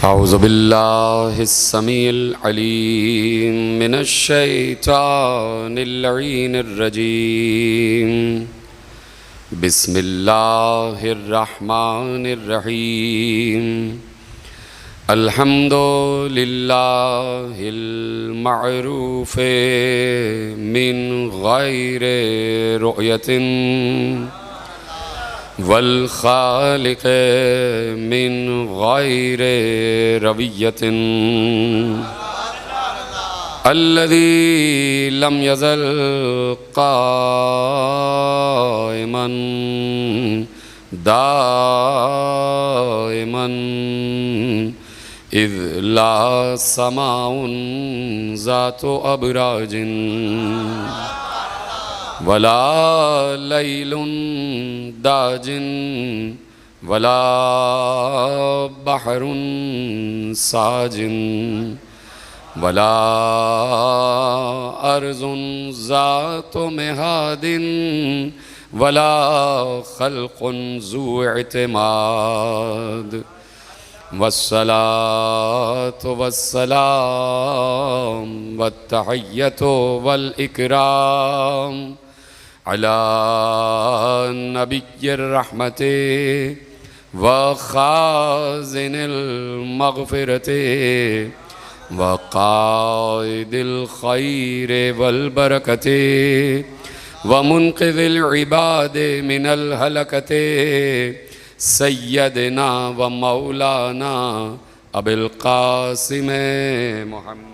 अऊज़ु बिल्लाहिस्समीइल अलीम मिनश्शैतानिर लईनिर रजीम। बिस्मिल्लाहिर रहमानिर रहीम। अल्हम्दुलिल्लाहिल मअरूफ़े मिन गैरि रुअयतिन वल खालिक़े मिन गैरि रवियतिन अल्लज़ी लम यज़ल क़ाइमन दाइमन इज़ ला समाउन ज़ातु अबराजिन वला लैलुन दाजिन वला बहरुन साजिन वला अर्ज़ुन ज़ातु मिहादिन वला खल्क़ुन ज़ू इतिमाद वस्सलातु वस्सलाम वत्तहिय्यतु वल इकराम अला नबिय्यिर रहमति व खाज़िनिल मग़फ़िरति व क़ाइदिल ख़ैरि वल बरकति व मुन्क़िज़िल इबादि मिनल हलकति सय्यदना व मौलाना अबिल क़ासिम मुहम्मद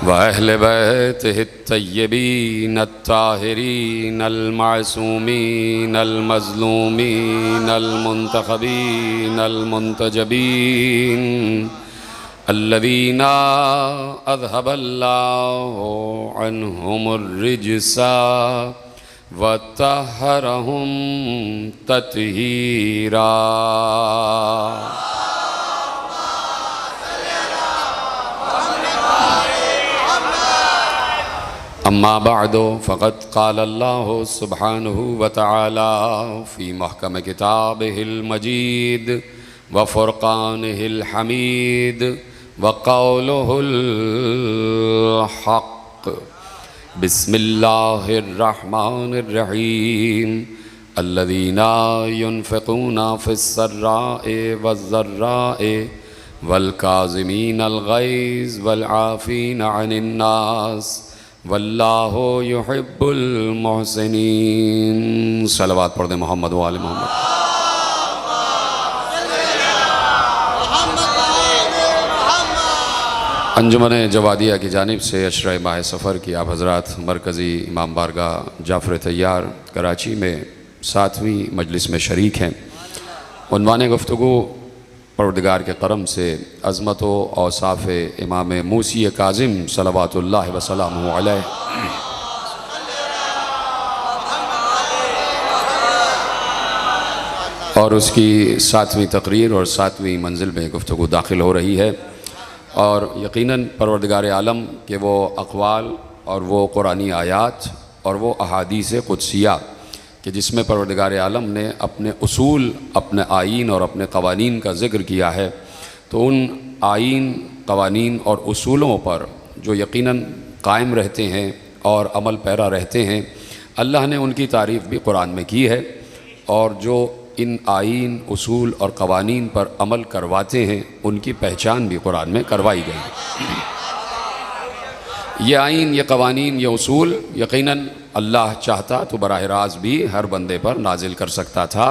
व अहले बैतिहि तय्यबीन अत्ताहिरीन अल-मासूमीन अल-मज़लूमीन अल-मुंतखबीन अल-मुंतजबीन अल्लज़ीना अज़हबल्लाहु अन्हुमुर रिज्सा व तहहरहुम तत्हीरा। अम्मा बअदु फ़क़द क़ाल अल्लाहु सुब्हानहु व तआला फ़ी महकम किताबिहिल मजीद व फ़ुरक़ानिहिल हमीद व क़ौलुहुल हक़। बिस्मिल्लाहिर रहमानिर रहीम। अल्लज़ीना युनफ़िक़ूना फ़िस्सर्राए वज़्ज़र्राए वल काज़िमीनल ग़ैज़ वल आफ़ीना अनिन नास वल्लाहु युहिब्बुल मुहसिनीन। सलवात पढ़ दे मोहम्मद व आले मोहम्मद। अंजुमन जवादिया की जानिब से अशरा माह सफ़र की आप हज़रात मरकज़ी इमाम बारगाह जाफ़र तैयार कराची में 7वीं मजलिस में शरीक हैं। उन्वान गुफ्तगू परवरदिगार के करम से अज़मत व औसाफ़ इमाम मूसी काज़िम सलवातुल्लाहि व सलामुहु अलैह और उसकी 7वीं तकरीर और 7वीं मंजिल में गुफ्तगू दाखिल हो रही है। और यकीनन परवरदिगार आलम के वो अक़वाल और वो कुरानी आयात और वो अहादीस क़ुदसिया कि जिसमें परवरदिगार आलम ने अपने उसूल, अपने आईन और अपने क़वानीन का ज़िक्र किया है, तो उन आईन, क़वानीन और उसूलों पर जो यकीनन कायम रहते हैं और अमल पैरा रहते हैं, अल्लाह ने उनकी तारीफ़ भी कुरान में की है। और जो इन आईन, उसूल और क़वानीन पर अमल करवाते हैं, उनकी पहचान भी कुरान में करवाई गई है। ये आईन, ये क़वानीन, ये उसूल यकीनन अल्लाह चाहता तो बराह रास्त भी हर बंदे पर नाजिल कर सकता था,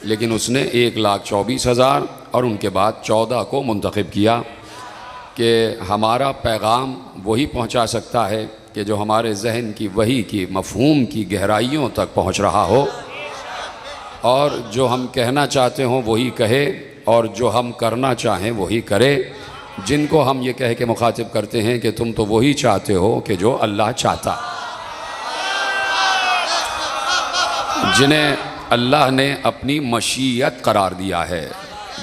लेकिन उसने 1,24,000 और उनके बाद 14 को मुंतखब किया कि हमारा पैगाम वही पहुंचा सकता है कि जो हमारे जहन की वही की मफ़हूम की गहराइयों तक पहुंच रहा हो, और जो हम कहना चाहते हों वही कहे, और जो हम करना चाहें वही करे। जिनको हम ये कह के मुखातिब करते हैं कि तुम तो वही चाहते हो कि जो अल्लाह चाहता, जिन्हें अल्लाह ने अपनी मशीयत करार दिया है,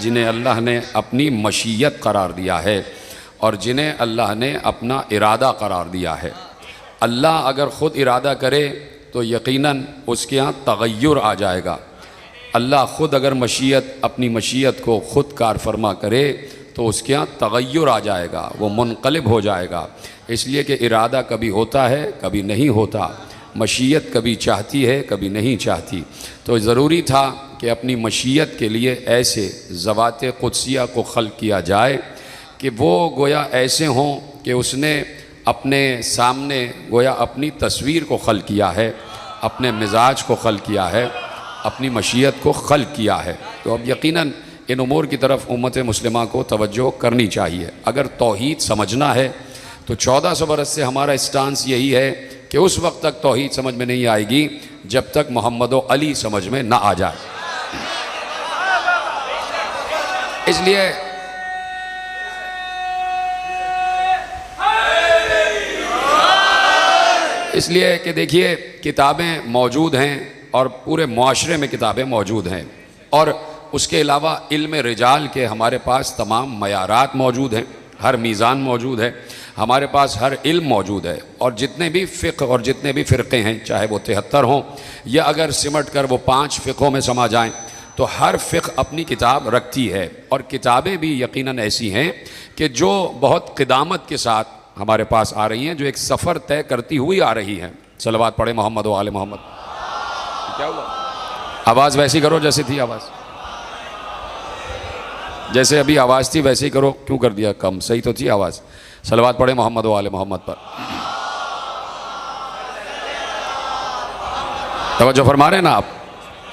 जिन्हें अल्लाह ने अपनी मशीयत करार दिया है और जिन्हें अल्लाह ने अपना इरादा करार दिया है। अल्लाह अगर ख़ुद इरादा करे तो यकीनन उसके यहाँ तगय्युर आ जाएगा। अल्लाह ख़ुद अगर मशीयत अपनी मशीयत को ख़ुद कार फरमा करे तो उसके यहाँ तगय्युर आ जाएगा, वो मुनक़लिब हो जाएगा। इसलिए कि इरादा कभी होता है कभी नहीं होता, मशीयत कभी चाहती है कभी नहीं चाहती। तो ज़रूरी था कि अपनी मशीयत के लिए ऐसे ज़वात क़ुद्सिया को खल्क़ किया जाए कि वो गोया ऐसे हों कि उसने अपने सामने गोया अपनी तस्वीर को खल्क़ किया है, अपने मिजाज को खल्क़ किया है, अपनी मशीयत को खल्क़ किया है। तो अब यकीनन इन उमूर की तरफ उम्मत मुस्लिमा को तवज्जो करनी चाहिए। अगर तौहीद समझना है तो 1400 बरस से हमारा स्टांस यही है कि उस वक्त तक तौहीद समझ में नहीं आएगी जब तक मोहम्मद व अली समझ में ना आ जाए। इसलिए कि देखिए किताबें मौजूद हैं और पूरे मुआशरे में किताबें मौजूद हैं, और उसके अलावा इल्म रिजाल के हमारे पास तमाम मयारात मौजूद हैं, हर मीज़ान मौजूद है, हमारे पास हर इल्म मौजूद है। और जितने भी फ़िक़्ह और जितने भी फ़िरक़े हैं, चाहे वो 73 हों या अगर सिमट कर वो 5 फ़िक़ों में समा जाएं, तो हर फ़िक़्ह अपनी किताब रखती है। और किताबें भी यकीनन ऐसी हैं कि जो बहुत क़िदामत के साथ हमारे पास आ रही हैं, जो एक सफ़र तय करती हुई आ रही हैं। सलवात पढ़े मोहम्मद व आले मोहम्मद। क्या हुआ? आवाज़ वैसी करो जैसी थी आवाज़, जैसे अभी आवाज़ थी वैसे ही करो। क्यों कर दिया कम? सही तो थी आवाज़। सलवात पढ़े मोहम्मद व आले मोहम्मद पर। तवज्जो फरमा रहे हैं ना आप?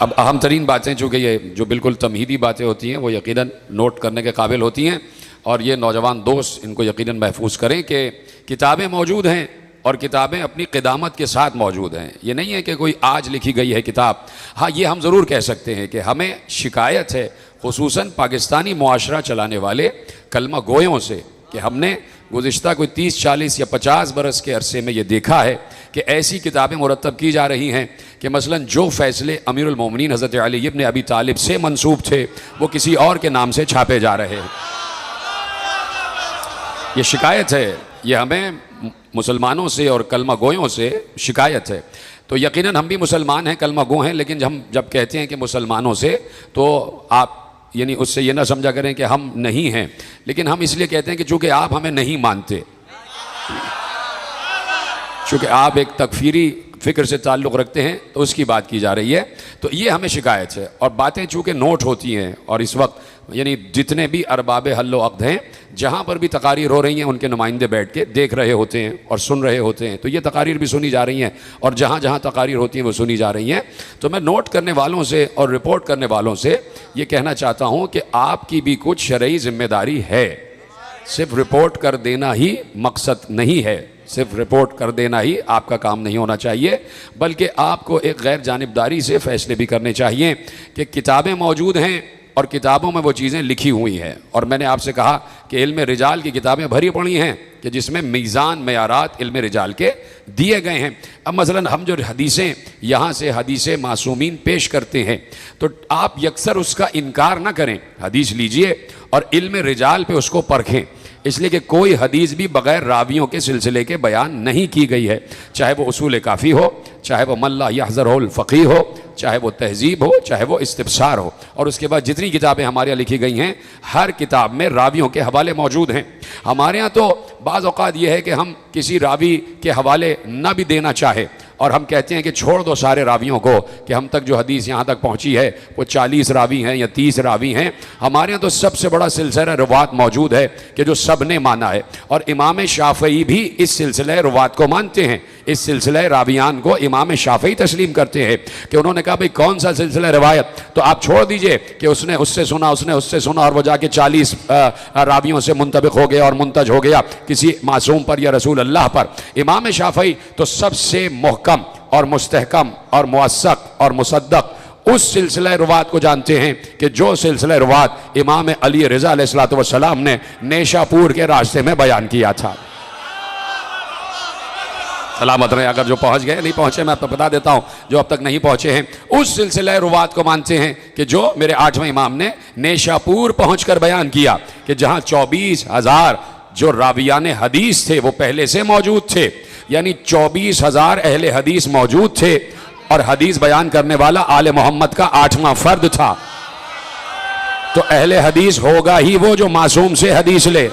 अब अहम तरीन बातें, चूँकि ये जो बिल्कुल तमहीदी बातें होती हैं वो यकीनन नोट करने के काबिल होती हैं, और ये नौजवान दोस्त इनको यकीनन महफूज करें कि किताबें मौजूद हैं और किताबें अपनी क़िदामत के साथ मौजूद हैं। ये नहीं है कि कोई आज लिखी गई है किताब। हाँ, ये हम ज़रूर कह सकते हैं कि हमें शिकायत है खुसूसन पाकिस्तानी मुआशरा चलाने वाले कलमा गोयों से कि हमने गुज़िश्ता कोई 30, 40 या 50 बरस के अरसे में ये देखा है कि ऐसी किताबें मुरतब की जा रही हैं कि मसलन जो फ़ैसले अमीरुल मोमिनीन हज़रत अली इब्न अबी तालिब से मंसूब थे वो किसी और के नाम से छापे जा रहे हैं। ये शिकायत है, ये हमें मुसलमानों से और कलमा गोयों से शिकायत है। तो यकीनन हम भी मुसलमान हैं, कलमा गो हैं, लेकिन हम जब कहते हैं कि मुसलमानों से, तो आप यानी उससे ये ना समझा करें कि हम नहीं हैं, लेकिन हम इसलिए कहते हैं कि चूँकि आप हमें नहीं मानते, चूँकि आप एक तकफीरी फ़िक्र से ताल्लुक़ रखते हैं, तो उसकी बात की जा रही है। तो ये हमें शिकायत है। और बातें चूँकि नोट होती हैं, और इस वक्त यानी जितने भी अरबाब हल्लो अक़्द हैं, जहाँ पर भी तकारीर हो रही हैं उनके नुमाइंदे बैठ के देख रहे होते हैं और सुन रहे होते हैं। तो ये तकारीर भी सुनी जा रही हैं, और जहाँ जहाँ तकारीर होती हैं वो सुनी जा रही हैं। तो मैं नोट करने वालों से और रिपोर्ट करने वालों से ये कहना चाहता हूँ कि आपकी भी कुछ शरई ज़िम्मेदारी है। सिर्फ रिपोर्ट कर देना ही मकसद नहीं है, सिर्फ रिपोर्ट कर देना ही आपका काम नहीं होना चाहिए, बल्कि आपको एक गैर जानिबदारी से फ़ैसले भी करने चाहिए कि किताबें मौजूद हैं और किताबों में वो चीज़ें लिखी हुई हैं। और मैंने आपसे कहा कि इल्म रिजाल की किताबें भरी पड़ी हैं कि जिसमें मीज़ान मयारात इल्म रिजाल के दिए गए हैं। अब मसलन हम जो हदीसें यहाँ से हदीसें मासूमीन पेश करते हैं, तो आप यकसर उसका इनकार ना करें, हदीस लीजिए और इल्म रिजाल पे उसको परखें। इसलिए कि कोई हदीस भी बग़ैर रावियों के सिलसिले के बयान नहीं की गई है, चाहे वो उसूल काफ़ी हो, चाहे वो मल्ला यहज़रुल फ़क़ीह हो, चाहे वो तहज़ीब हो, चाहे वो इस्तिफ़सार हो। और उसके बाद जितनी किताबें हमारे यहाँ लिखी गई हैं, हर किताब में रावियों के हवाले मौजूद हैं। हमारे यहाँ तो बाज़ औक़ात ये है कि हम किसी रावी के हवाले न भी देना चाहे, और हम कहते हैं कि छोड़ दो सारे रावियों को, कि हम तक जो हदीस यहाँ तक पहुँची है वो 40 रावी हैं या 30 रावी हैं। हमारे यहाँ तो सबसे बड़ा सिलसिला रुवात मौजूद है कि जो सब ने माना है, और इमाम शाफ़ई भी इस सिलसिले रुवात को मानते हैं। इस सिलसिले रावियान को इमाम शाफ़ई तस्लीम करते हैं कि उन्होंने कहा भाई कौन सा सिलसिला रिवायत, तो आप छोड़ दीजिए कि उसने उससे सुना, उसने उससे सुना, और वो जाके 40 रावियों से मुंतबिक हो गया और मुंतज हो गया किसी मासूम पर या रसूल अल्लाह पर। इमाम शाफ़ई तो सबसे मुहकम और मुस्तहकम और मुअस्सक और मुसद्दक उस सिलसिला रुवात को जानते हैं कि जो सिलसिला रुवात इमाम अली रज़ा अलैहिस्सलातु वस्सलाम ने नेशापुर के रास्ते में बयान किया था। सलामत रहे, अगर जो पहुंच गए, नहीं पहुंचे मैं आपको बता देता हूं, जो अब तक नहीं पहुंचे हैं उस सिलसिला रुवात को मानते हैं कि जो मेरे 8वें इमाम ने नेशापुर पहुंचकर बयान किया कि जहां 24,000 जो रावियाने हदीस थे वो पहले से मौजूद थे, यानी 24,000 अहले हदीस मौजूद थे और हदीस बयान करने वाला आले मोहम्मद का 8वां फर्द था। तो अहले हदीस होगा ही वो जो मासूम से हदीस ले।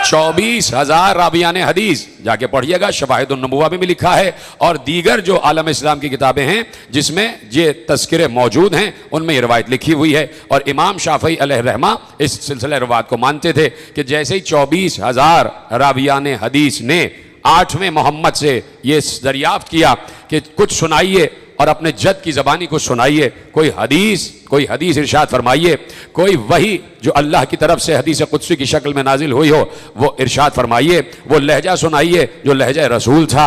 24,000 रावियान हदीस, जाके पढ़िएगा, शवाहिद उन-नबुव्वा में भी लिखा है और दीगर जो आलम इस्लाम की किताबें हैं जिसमें ये तस्किरे मौजूद हैं उनमें ये रवायत लिखी हुई है। और इमाम शाफई अलैहिर्रहमा इस सिलसिले रवायत को मानते थे कि जैसे ही 24,000 रावियान हदीस ने 8वें मोहम्मद से ये दरियाफ्त किया कि कुछ सुनाइए और अपने जद की ज़बानी को सुनाइए, कोई हदीस इरशाद फरमाइए, कोई वही जो अल्लाह की तरफ से हदीस कुदसी की शक्ल में नाजिल हुई हो वो इरशाद फरमाइए, वो लहजा सुनाइए जो लहजा रसूल था,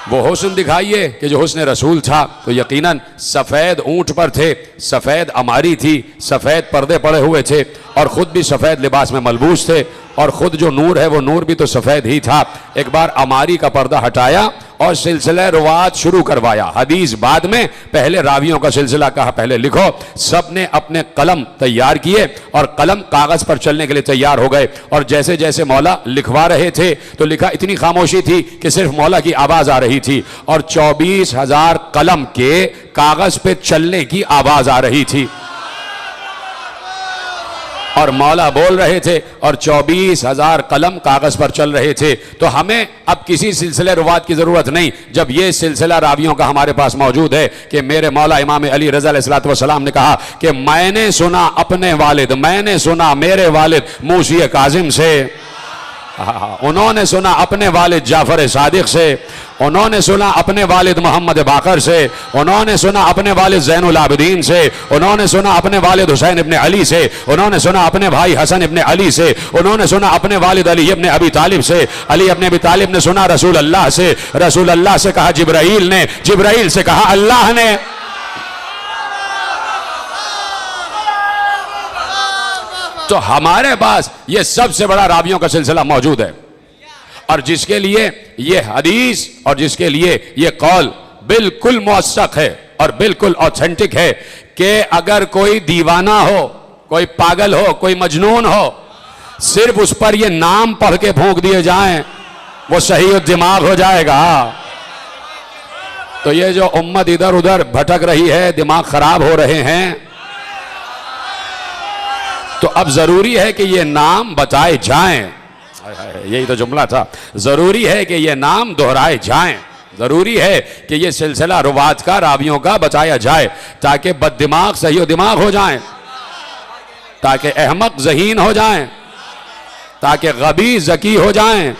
वो हुस्न दिखाइए कि जो हुस्न रसूल था। तो यकीनन सफ़ेद ऊंट पर थे, सफ़ेद अमारी थी, सफ़ेद पर्दे पड़े हुए थे और ख़ुद भी सफ़ेद लिबास में मलबूस थे और ख़ुद जो नूर है वो नूर भी तो सफ़ेद ही था। एक बार अमारी का पर्दा हटाया और सिलसिला रुवात शुरू करवाया। हदीस बाद में, पहले रावियों का सिलसिला कहा पहले लिखो। सब ने अपने कलम तैयार किए और कलम कागज़ पर चलने के लिए तैयार हो गए और जैसे जैसे मौला लिखवा रहे थे तो लिखा, इतनी खामोशी थी कि सिर्फ मौला की आवाज़ आ रही थी और 24,000 कलम के कागज़ पे चलने की आवाज़ आ रही थी और मौला बोल रहे थे और 24,000 कलम कागज पर चल रहे थे। तो हमें अब किसी सिलसिले रुवात की जरूरत नहीं, जब ये सिलसिला रावियों का हमारे पास मौजूद है कि मेरे मौला इमाम अली रज़ा अलैहिस्सलातु वस्सलाम ने कहा कि मैंने सुना अपने वालिद, मैंने सुना मेरे वालिद मूसी काजिम से, उन्होंने सुना अपने वालिद जाफर सादिक से, उन्होंने सुना अपने वालिद मोहम्मद बाकर से, उन्होंने सुना अपने वालिद ज़ैनुल आबिदीन से, उन्होंने सुना अपने वालिद हुसैन इब्ने अली से, उन्होंने सुना अपने भाई हसन इब्ने अली से, उन्होंने सुना अपने वालिद अली इब्ने अबी तालिब से, अली इब्ने अबी तालिब ने सुना रसूल अल्लाह से, रसूल अल्लाह से कहा जिब्राइल ने, जिब्राइल से कहा अल्लाह ने। तो हमारे पास ये सबसे बड़ा रावियों का सिलसिला मौजूद है और जिसके लिए ये हदीस और जिसके लिए ये कौल बिल्कुल मुअस्सक है और बिल्कुल ऑथेंटिक है कि अगर कोई दीवाना हो, कोई पागल हो, कोई मजनून हो, सिर्फ उस पर ये नाम पढ़ के भोंक दिए जाएं वो सही दिमाग हो जाएगा। तो ये जो उम्मत इधर उधर भटक रही है, दिमाग खराब हो रहे हैं, तो अब जरूरी है कि ये नाम बताए जाएं। यही तो जुमला था, जरूरी है कि ये नाम दोहराए जाएं, जरूरी है कि ये सिलसिला रुवात का रावियों का बताया जाए ताकि बददिमाग सही दिमाग हो जाएं, ताकि अहमक ज़हीन हो जाएं, ताकि गबी ज़की हो जाएं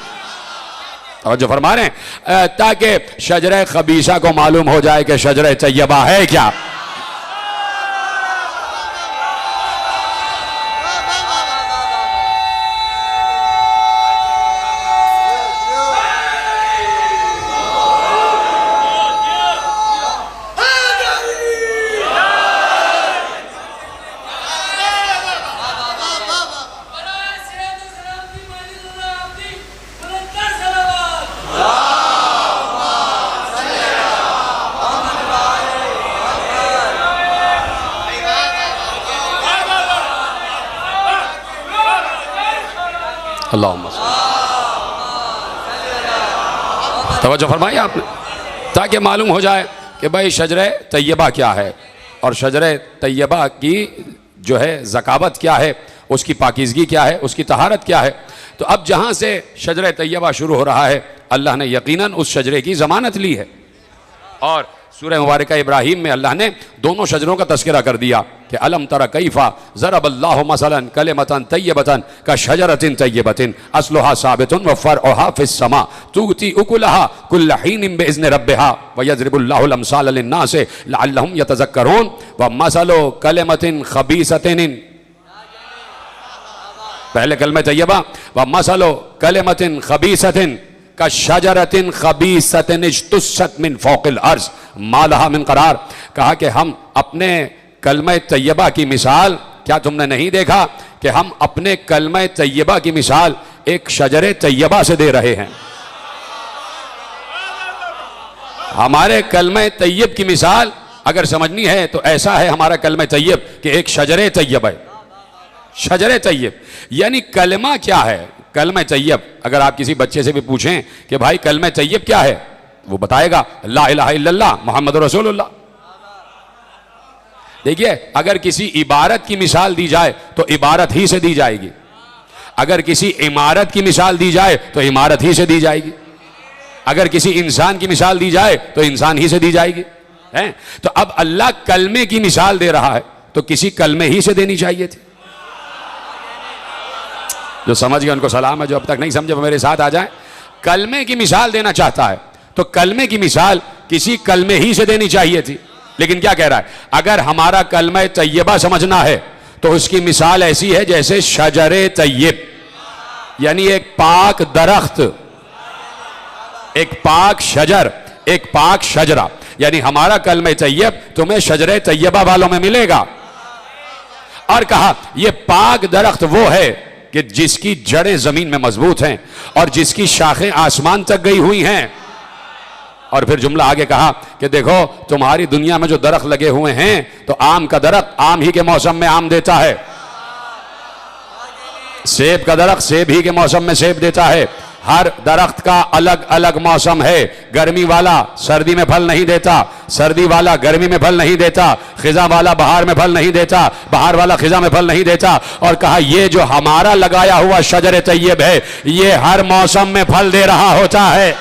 और जो फरमा रहे हैं ताकि शजरे खबीसा को मालूम हो जाए कि शजरे तैयबा है क्या। तवज्जो फरमाइए आपने, ताकि मालूम हो जाए कि भाई शजरे तैयबा क्या है और शजरे तैयबा की जो है ज़कावत क्या है, उसकी पाकीज़गी क्या है, उसकी तहारत क्या है। तो अब जहाँ से शजरे तैयबा शुरू हो रहा है, अल्लाह ने यकीनन उस शजरे की ज़मानत ली है और सूरह मुबारक इब्राहीम में अल्लाह ने दोनों शजरों का तस्करा कर दिया कि अलम तरा कैफा ज़रबल्लाहु मसलन कलिमतन तय्यबतन का शजरतिन तय्यबतिन अस्लुहा साबितुन व फरउहा फिस समा तुती उकुलहा कुल्ल हीनिन बिइज़्नि रब्बिहा व यज़रिबुल्लाहुल अमसाल लिन्नास लअल्लहुम यतज़क्करून व मसलु कलिमतिन खबीसतिन, पहले कलमे तय्यबा, व मसलु कलिमतिन खबीसतिन का शजरतिन खबीसतिन इज्तुस्सत मिन फौक़िल अर्ज़ मा लहा मिन करार। कहा कि हम अपने कलमे तय्यबा की मिसाल, क्या तुमने नहीं देखा कि हम अपने कलमे तय्यबा की मिसाल एक शजरे तय्यबा से दे रहे हैं। हमारे कलमे तय्यब की मिसाल अगर समझनी है तो ऐसा है हमारा कलमे तय्यब कि एक शजरे तय्यब है। शजरे तैयब यानी कलमा क्या है? कलमा तैयब अगर आप किसी बच्चे से भी पूछें कि भाई कलमा तैयब क्या है, वो बताएगा ला इलाहा इल्लल्लाह मुहम्मद रसूलुल्लाह। देखिए, अगर किसी इबारत की मिसाल दी जाए तो इबारत ही से दी जाएगी, अगर किसी इमारत की मिसाल दी जाए तो इमारत ही से दी जाएगी, अगर किसी इंसान की मिसाल दी जाए तो इंसान ही से दी जाएगी है। तो अब अल्लाह कलमे की मिसाल दे रहा है तो किसी कलमे ही से देनी चाहिए थी। जो समझ गए उनको सलाम है, जो अब तक नहीं समझे वो मेरे साथ आ जाए। कलमे की मिसाल देना चाहता है तो कलमे की मिसाल किसी कलमे ही से देनी चाहिए थी। लेकिन क्या कह रहा है, अगर हमारा कलमा तैयबा समझना है तो उसकी मिसाल ऐसी है जैसे शजरे तैयब, यानी एक पाक दरख्त, एक पाक शजर, एक पाक शजरा। यानी हमारा कलमा तैयब तुम्हें शजरे तैयबा वालों में मिलेगा। और कहा यह पाक दरख्त वो है कि जिसकी जड़ें जमीन में मजबूत हैं और जिसकी शाखें आसमान तक गई हुई हैं। और फिर जुमला आगे कहा कि देखो तुम्हारी दुनिया में जो दरख्त लगे हुए हैं तो आम का दरख्त आम ही के मौसम में आम देता है, सेब का दरख्त सेब ही के मौसम में सेब देता है। हर दरख्त का अलग अलग मौसम है। गर्मी वाला सर्दी में फल नहीं देता, सर्दी वाला गर्मी में फल नहीं देता, खिजा वाला बहार में फल नहीं देता, बहार वाला खिजा में फल नहीं देता। और कहा ये जो हमारा लगाया हुआ शजर तैयब है ये हर मौसम में फल दे रहा होता है।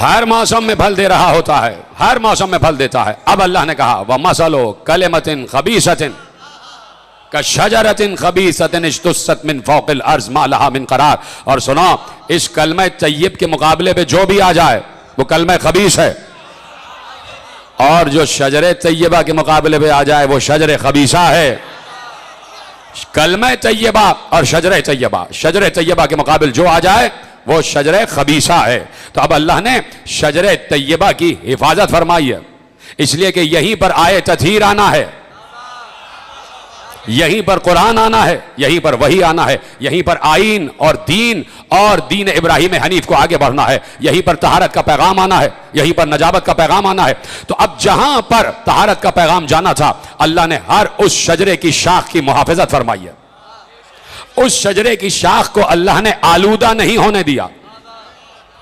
हर मौसम में फल दे रहा होता है, हर मौसम में फल देता है। अब अल्लाह ने कहा व मसलो कलिमतिन खबीसतिन कशजरतिन खबीसतिन इज्तुस्सत मिन फौकिल अर्ज़ मा लहा मिन करार। और सुनो, इस कलमा तैयब के मुकाबले पे जो भी आ जाए वो कलमा खबीस है, और जो शजरे तैयबा के मुकाबले पे आ जाए वो शजरे खबीसा है। कलमा तैयबा और शजरे तैयबा, शजरे तैयबा के मुकाबले जो आ जाए वो शजरे खबीसा है। तो अब अल्लाह ने शजरे तैयबा की हिफाजत फरमाई है, इसलिए कि यहीं पर आए तथहीर आना है, यहीं पर कुरान आना है, यहीं पर वही आना है, यहीं पर आईन और दीन इब्राहिम हनीफ को आगे बढ़ना है, यहीं पर तहारत का पैगाम आना है, यहीं पर नजाबत का पैगाम आना है। तो अब जहां पर तहारत का पैगाम जाना था अल्लाह ने हर उस शजरे की शाख की मुहाफिजत फरमाई है। उस शजरे की शाख को अल्लाह ने आलूदा नहीं होने दिया।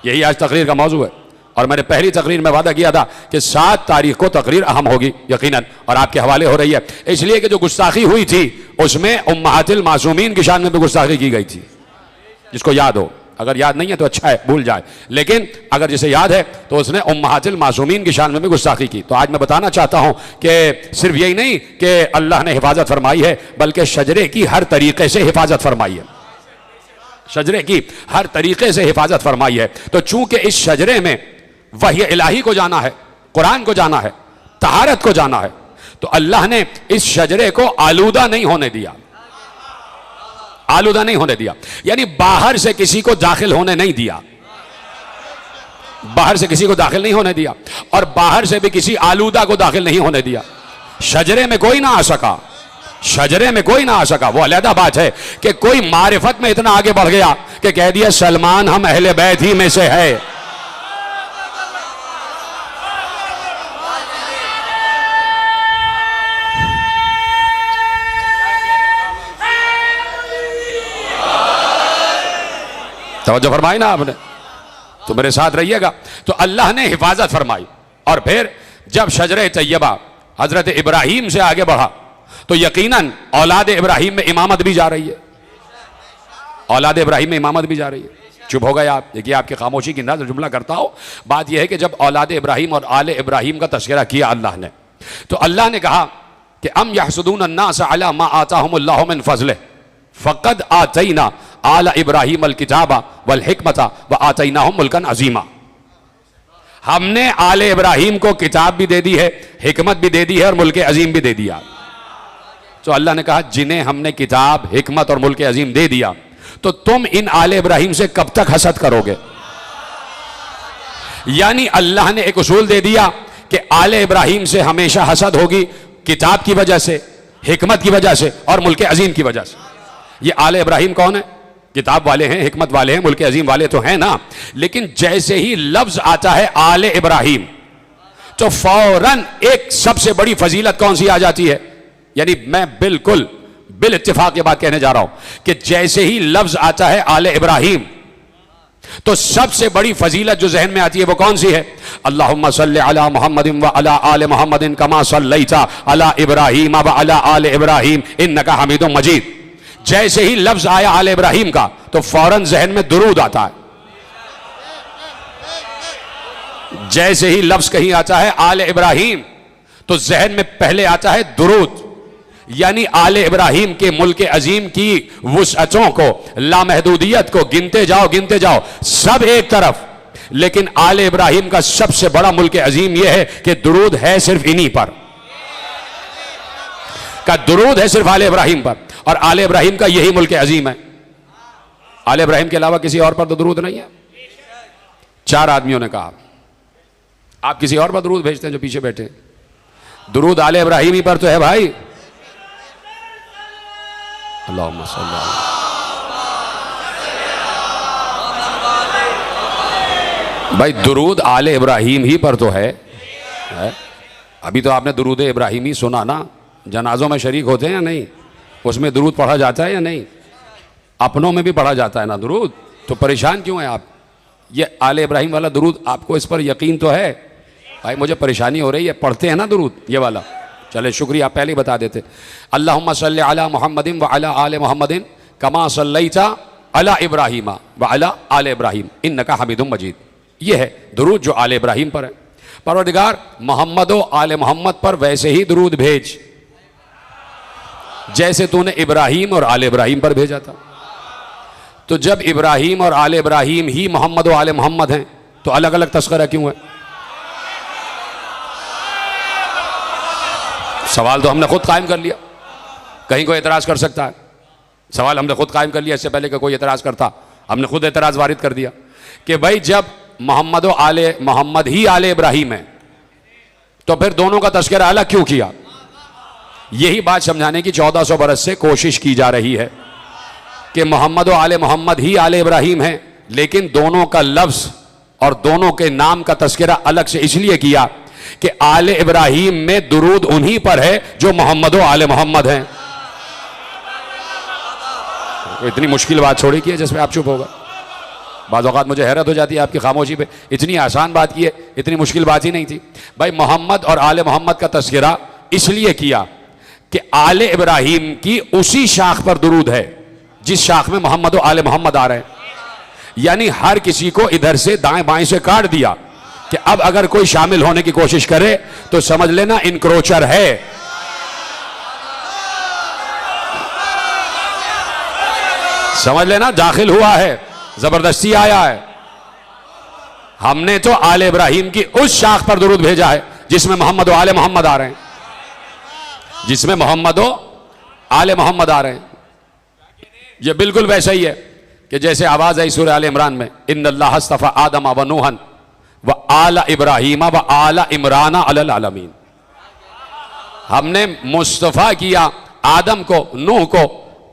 यही आज तकरीर का मौजू है। और मैंने पहली तकरीर में वादा किया था कि 7 तारीख को तकरीर अहम होगी यकीनन, और आपके हवाले हो रही है, इसलिए कि जो गुस्ताखी हुई थी उसमें उम्महातिल मासूमीन की शान में भी गुस्ताखी की गई थी। जिसको याद हो, अगर याद नहीं है तो अच्छा है भूल जाए, लेकिन अगर जिसे याद है तो उसने उम्महातिल मासूमीन की शान में भी गुस्ताखी की। तो आज मैं बताना चाहता हूं कि सिर्फ यही नहीं कि अल्लाह ने हिफाजत फरमाई है बल्कि शजरे की हर तरीके से हिफाजत फरमाई है, शजरे की हर तरीके से हिफाजत फरमाई है। तो चूंकि इस शजरे में वही इलाही को जाना है, कुरान को जाना है, तहारत को जाना है, तो अल्लाह ने इस शजरे को आलूदा नहीं होने दिया, आलूदा नहीं होने दिया, यानी बाहर से किसी को दाखिल होने नहीं दिया, बाहर से किसी को दाखिल नहीं होने दिया, और बाहर से भी किसी आलूदा को दाखिल नहीं होने दिया। शजरे में कोई ना आ सका, शजरे में कोई ना आ सका। वो अलहदा बात है कि कोई मारिफत में इतना आगे बढ़ गया कि कह दिया सलमान हम अहले बैत ही में से है। तवज्जो फरमाई ना आपने, तो मेरे साथ रहिएगा। तो अल्लाह ने हिफाजत फरमाई, और फिर जब शजरे तैयबा हजरत इब्राहिम से आगे बढ़ा तो यकीनन औलाद इब्राहिम में इमामत भी जा रही है, औलाद इब्राहिम में इमामत भी जा रही है। चुप हो गए आप, देखिए आपकी खामोशी की अंदाज़ जुमला करता हो। बात यह है कि जब औलाद इब्राहिम और आले इब्राहिम का तस्करा किया अल्लाह ने, तो अल्लाह ने कहा कि अम यहसुदून अन्नास अला मा आताहुमुल्लाहु मिन फज़लिह फ़क़द आतैना आला इब्राहिम अल किताबा वल हिकमता व आतैनाहुम मुल्कन अज़ीमा। हमने आले इब्राहिम को किताब भी दे दी है, हिकमत भी दे दी है और मुल्क अजीम भी दे दिया। तो अल्लाह ने कहा जिन्हें हमने किताब, हिकमत और मुल्क अजीम दे दिया तो तुम इन आले इब्राहिम से कब तक हसद करोगे। यानी अल्लाह ने एक उसूल दे दिया कि आले इब्राहिम से हमेशा हसद होगी, किताब की वजह से, हिकमत की वजह से और मुल्क अजीम की वजह से। ये आले इब्राहिम कौन है? किताब वाले हैं, हिकमत वाले हैं, मुल्क अजीम वाले तो हैं ना, लेकिन जैसे ही लफ्ज आता है आले इब्राहिम तो फौरन एक सबसे बड़ी फजीलत कौन सी आ जाती है? यानी मैं बिल्कुल बिल इत्तिफाक ये बात कहने जा रहा हूं कि जैसे ही लफ्ज आता है आले इब्राहिम तो सबसे बड़ी फजीलत जो जहन में आती है वो कौन सी है? अल्लाहुम्मा सल्लि अला मुहम्मदिन व अला आले मुहम्मदिन कमा सल्लैता अला इब्राहीम व अला आले इब्राहीम इन्नका हमीदुम मजीद। जैसे ही लफ्ज आया आले इब्राहिम का तो फौरन जहन में दुरूद आता है। जैसे ही लफ्ज कहीं आता है आले इब्राहिम तो जहन में पहले आता है दुरूद, यानी आले इब्राहिम के मुल्क अजीम की वुसअतों को, लामहदूदियत को गिनते जाओ सब एक तरफ, लेकिन आले इब्राहिम का सबसे बड़ा मुल्क अजीम यह है कि दुरूद है सिर्फ इन्हीं पर, का दुरूद है सिर्फ आले इब्राहिम पर, और आले इब्राहिम का यही मुल्क अजीम है। आले इब्राहिम के अलावा किसी और पर तो दुरूद नहीं है। 4 आदमियों ने कहा, आप किसी और पर दुरूद भेजते हैं जो पीछे बैठे हैं, दुरूद आले इब्राहिम ही पर तो है भाई। अल्लाहुम्मा सल्ली भाई, दुरूद आले इब्राहिम ही पर तो है। अभी तो आपने दुरूद इब्राहिमी सुना ना, जनाजों में शरीक होते हैं या नहीं, उसमें दुरूद पढ़ा जाता है या नहीं? अपनों में भी पढ़ा जाता है ना दुरूद, तो परेशान क्यों है आप? ये आले इब्राहिम वाला दुरूद आपको इस पर यकीन तो है? भाई मुझे परेशानी हो रही है, पढ़ते हैं ना दुरूद ये वाला? चले शुक्रिया, आप पहले ही बता देते। अल्लाहुम्मा सल्लि अला मुहम्मदिन व अला आले मुहम्मदिन कमा सल्लैता अला इब्राहीम व अला आले इब्राहीम इन्नका हमीदुम मजीद। ये है दुरूद जो आले इब्राहिम पर है। परवरदिगार मोहम्मद व आले मोहम्मद पर वैसे ही दुरूद भेज जैसे तूने इब्राहिम और आले इब्राहिम पर भेजा था। तो जब इब्राहिम और आले इब्राहिम ही मोहम्मद व आले मोहम्मद हैं तो अलग अलग तस्करा क्यों है? सवाल तो हमने खुद कायम कर लिया, कहीं कोई एतराज कर सकता है? सवाल हमने खुद कायम कर लिया, इससे पहले कि कोई एतराज करता हमने खुद एतराज वारिद कर दिया कि भाई जब मोहम्मद व आले मोहम्मद ही आले इब्राहिम है तो फिर दोनों का तस्करा अलग क्यों किया? यही बात समझाने की 1400 बरस से कोशिश की जा रही है कि मोहम्मद व आले मोहम्मद ही आले इब्राहिम हैं, लेकिन दोनों का लफ्ज और दोनों के नाम का तस्करा अलग से इसलिए किया कि आले इब्राहिम में दुरूद उन्हीं पर है जो मोहम्मद व आले मोहम्मद हैं। तो इतनी मुश्किल बात छोड़ी की है जिसमें आप चुप होगा। बाज़ औक़ात मुझे हैरत हो जाती है आपकी खामोशी पे, इतनी आसान बात की है, इतनी मुश्किल बात ही नहीं थी। भाई मोहम्मद और आले मोहम्मद का तस्करा इसलिए किया कि आले इब्राहिम की उसी शाख पर दुरूद है जिस शाख में मोहम्मद व आले मोहम्मद आ रहे हैं, यानी हर किसी को इधर से दाएं बाएं से काट दिया कि अब अगर कोई शामिल होने की कोशिश करे तो समझ लेना इनक्रोचर है। समझ लेना दाखिल हुआ है, जबरदस्ती आया है। हमने तो आले इब्राहिम की उस शाख पर दुरूद भेजा है जिसमें मोहम्मद व आले मोहम्मद आ रहे हैं, जिसमें मोहम्मद व आले मोहम्मद आ रहे हैं। यह बिल्कुल वैसा ही है कि जैसे आवाज आई सूरह आले इमरान में, इन्नल्लाह अस्तफ़ा आदम व नूहन व आला इब्राहीम व आला इमरान अलल आलमीन। हमने मुस्तफ़ा किया आदम को, नूह को,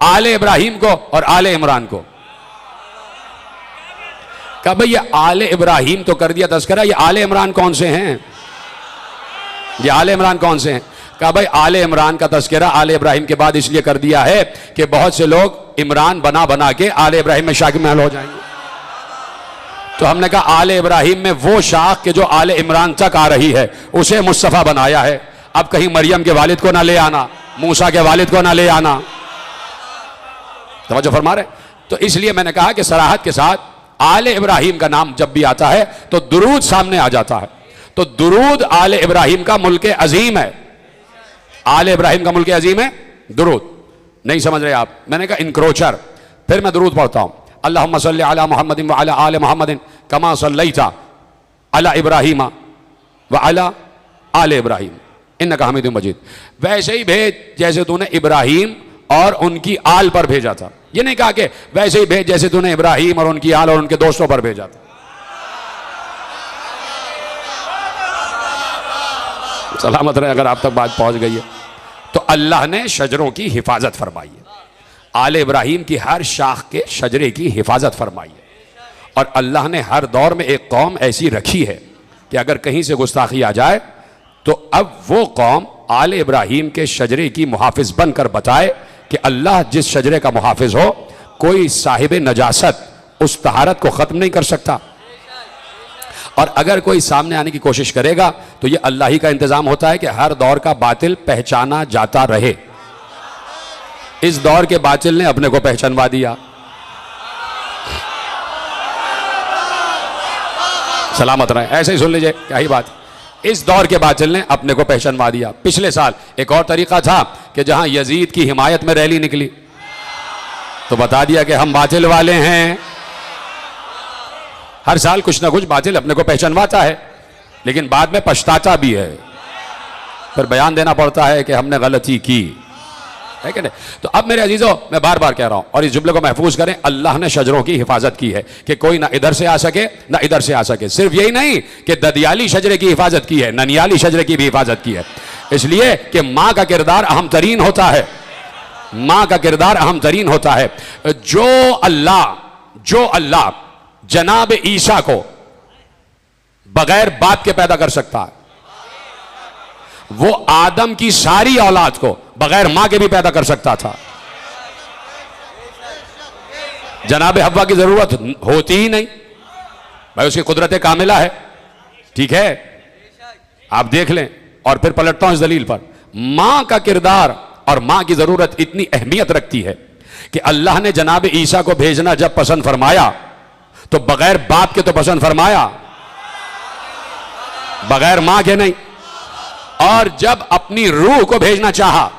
आले इब्राहिम को और आले इमरान को। कहा भाई ये आले इब्राहिम तो कर दिया तस्करा, ये आले इमरान कौन से हैं? ये आले इमरान कौन से हैं? कहा भाई आले इमरान का तस्करा आले इब्राहिम के बाद इसलिए कर दिया है कि बहुत से लोग इमरान बना बना के आले इब्राहिम में शामिल हो जाएंगे। तो हमने कहा आले इब्राहिम में वो शाख के जो आले इमरान तक आ रही है उसे मुस्तफ़ा बनाया है। अब कहीं मरियम के वालिद को ना ले आना, मूसा के वालिद को ना ले आना। तवज्जो फरमा रहे? तो इसलिए मैंने कहा कि सराहत के साथ आले इब्राहिम का नाम जब भी आता है तो दुरूद सामने आ जाता है। तो दुरूद आले इब्राहिम का मुल्क अजीम है, आले इब्राहिम का मुल्क अजीम है दुरूद। नहीं समझ रहे आप? मैंने कहा इनक्रोचर। फिर मैं दुरूद पढ़ता हूं, अल्लाहुम्मा सल्लि अला मुहम्मदिन व अला आले मुहम्मदिन कमा सल्लैता अला इब्राहीम व अला आले इब्राहीम इन्नका हमीदुम मजीद। वैसे ही भेज जैसे तूने इब्राहिम और उनकी आल पर भेजा था। ये नहीं कहा कि वैसे ही भेज जैसे तूने इब्राहिम और उनकी आल और उनके दोस्तों पर भेजा था। सलामत रहे अगर आप तक बात पहुंच गई है। तो अल्लाह ने शजरों की हिफाजत फरमाई है। आले इब्राहिम की हर शाख के शजरे की हिफाजत फरमाई है। और अल्लाह ने हर दौर में एक कौम ऐसी रखी है कि अगर कहीं से गुस्ताखी आ जाए तो अब वो कौम आले इब्राहिम के शजरे की मुहाफिज बनकर बताए कि अल्लाह जिस शजरे का मुहाफिज हो, कोई साहिब नजासत उस तहारत को ख़त्म नहीं कर सकता। और अगर कोई सामने आने की कोशिश करेगा तो यह अल्लाह ही का इंतज़ाम होता है कि हर दौर का बातिल पहचाना जाता रहे। इस दौर के बातिल ने अपने को पहचानवा दिया। सलामत रहे, ऐसे ही सुन लीजिए, क्या ही बात। इस दौर के बातिल ने अपने को पहचानवा दिया। पिछले साल एक और तरीका था कि जहां यजीद की हिमायत में रैली निकली तो बता दिया कि हम बातिल वाले हैं। हर साल कुछ ना कुछ बातिल अपने को पहचानवाता है, लेकिन बाद में पछताता भी है, फिर बयान देना पड़ता है कि हमने गलती की है कि नहीं। तो अब मेरे अजीजों, मैं बार बार कह रहा हूं और इस जुमले को महफूज करें, अल्लाह ने शजरों की हिफाजत की है कि कोई ना इधर से आ सके ना इधर से आ सके। सिर्फ यही नहीं कि ददियाली शजरे की हिफाजत की है, ननियाली शजरे की भी हिफाजत की है, इसलिए कि मां का किरदार अहम तरीन होता है। मां का किरदार अहम तरीन होता है। जो अल्लाह जनाब ईसा को बगैर बाप के पैदा कर सकता है, वो आदम की सारी औलाद को बगैर मां के भी पैदा कर सकता था। जनाब हव्वा की जरूरत होती ही नहीं, भाई उसकी कुदरत कामिला है, ठीक है, आप देख लें। और फिर पलटता हूं इस दलील पर, मां का किरदार और मां की जरूरत इतनी अहमियत रखती है कि अल्लाह ने जनाब ईसा को भेजना जब पसंद फरमाया तो बगैर बाप के तो पसंद फरमाया, बगैर मां के नहीं। और जब अपनी रूह को भेजना चाहा,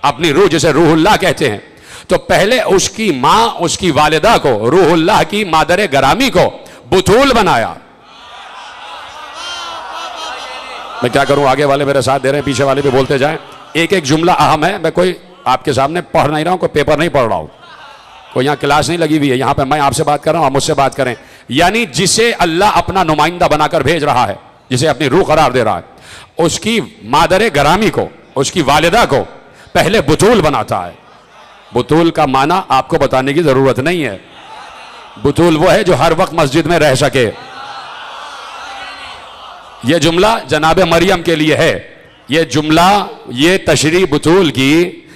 अपनी रूह जिसे रूहुल्लाह कहते हैं, तो पहले उसकी मां, उसकी वालिदा को, रूहुल्लाह की मादर गरामी को बुतूल बनाया। मैं क्या करूं, आगे वाले मेरे साथ दे रहे हैं, पीछे वाले भी बोलते जाएं। एक एक जुमला अहम है। मैं कोई आपके सामने पढ़ नहीं रहा हूं, कोई पेपर नहीं पढ़ रहा हूं, कोई यहां क्लास नहीं लगी हुई है। यहां पे मैं आपसे बात कर रहा हूं, आप मुझसे बात करें। यानी जिसे अल्लाह अपना नुमाइंदा बनाकर भेज रहा है, जिसे अपनी रूह करार दे रहा है, उसकी मादर गरामी को, उसकी वालिदा को पहले बुतूल बनाता है। बुतूल का माना आपको बताने की जरूरत नहीं है। बुतूल वो है जो हर वक्त मस्जिद में रह सके। यह जुमला जनाब मरियम के लिए है, यह जुमला, ये तशरीह बुतूल की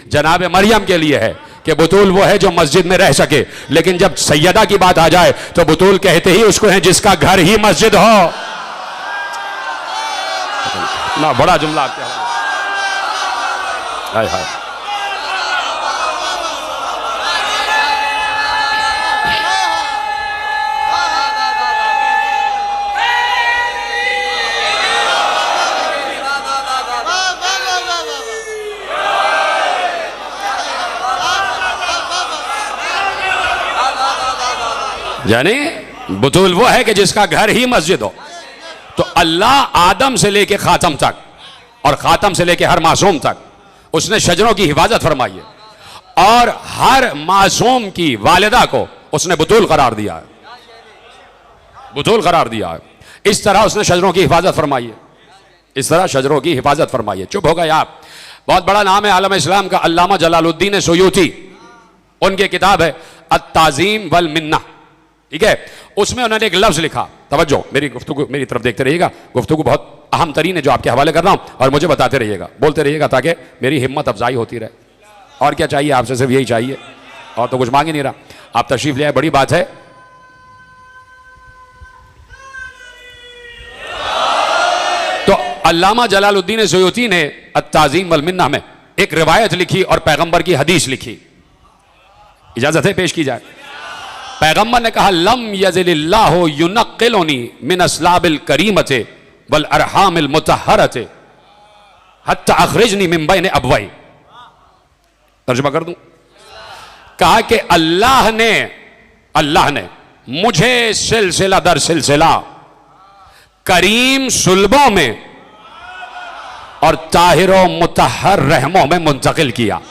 जनाब मरियम के लिए है कि बुतूल वो है जो मस्जिद में रह सके। लेकिन जब सैयदा की बात आ जाए तो बुतूल कहते ही उसको है जिसका घर ही मस्जिद हो ना। बड़ा जुमला आपके हाय हाय। यानी बुतूल वो है कि जिसका घर ही मस्जिद हो। तो अल्लाह आदम से लेके खातम तक और खातम से लेके हर मासूम तक उसने शजरों की हिफाजत फरमाई है और हर मासूम की वालिदा को उसने बुतूल करार दिया है, बुतूल करार दिया है। इस तरह उसने शजरों की हिफाजत फरमाई है, इस तरह शजरों की हिफाजत फरमाई है। चुप हो गए आप। बहुत बड़ा नाम है आलम इस्लाम का, अल्लामा जलालुद्दीन सुयूती। उनकी किताब है अत्ताज़ीम वल मिन्ना, ठीक है। उसमें उन्होंने एक लफ्ज लिखा, तवज्जो, मेरी गुफ्तगू, मेरी तरफ देखते रहिएगा। गुफ्तगू बहुत अहम तरीन है जो आपके हवाले कर रहा हूं, और मुझे बताते रहिएगा, बोलते रहिएगा, ताकि मेरी हिम्मत अफजाई होती रहे। और क्या चाहिए आपसे, सिर्फ यही चाहिए, और तो कुछ मांग ही नहीं रहा। आप तशरीफ ले आए, बड़ी बात है। तो अल्लामा जलालुद्दीन सुयूती ने अत्ताज़ीम वल मिन्ना में एक रिवायत लिखी और पैगंबर की हदीस लिखी। इजाजत है, पेश की जाए। पैगंबर ने कहा, लम यज़िलिल्लाहु युनक्किलुनी मिन अस्लाबिल करीमति वल अरहामिल मुतहहरति हत्ता अखरिजनी मिन बैन अबवै। तर्जुमा कर दूं। कहा कि अल्लाह ने मुझे सिलसिला दर सिलसिला करीम सुल्बों में और ताहिरो मुतहहर रहमों में मुंतकिल किया।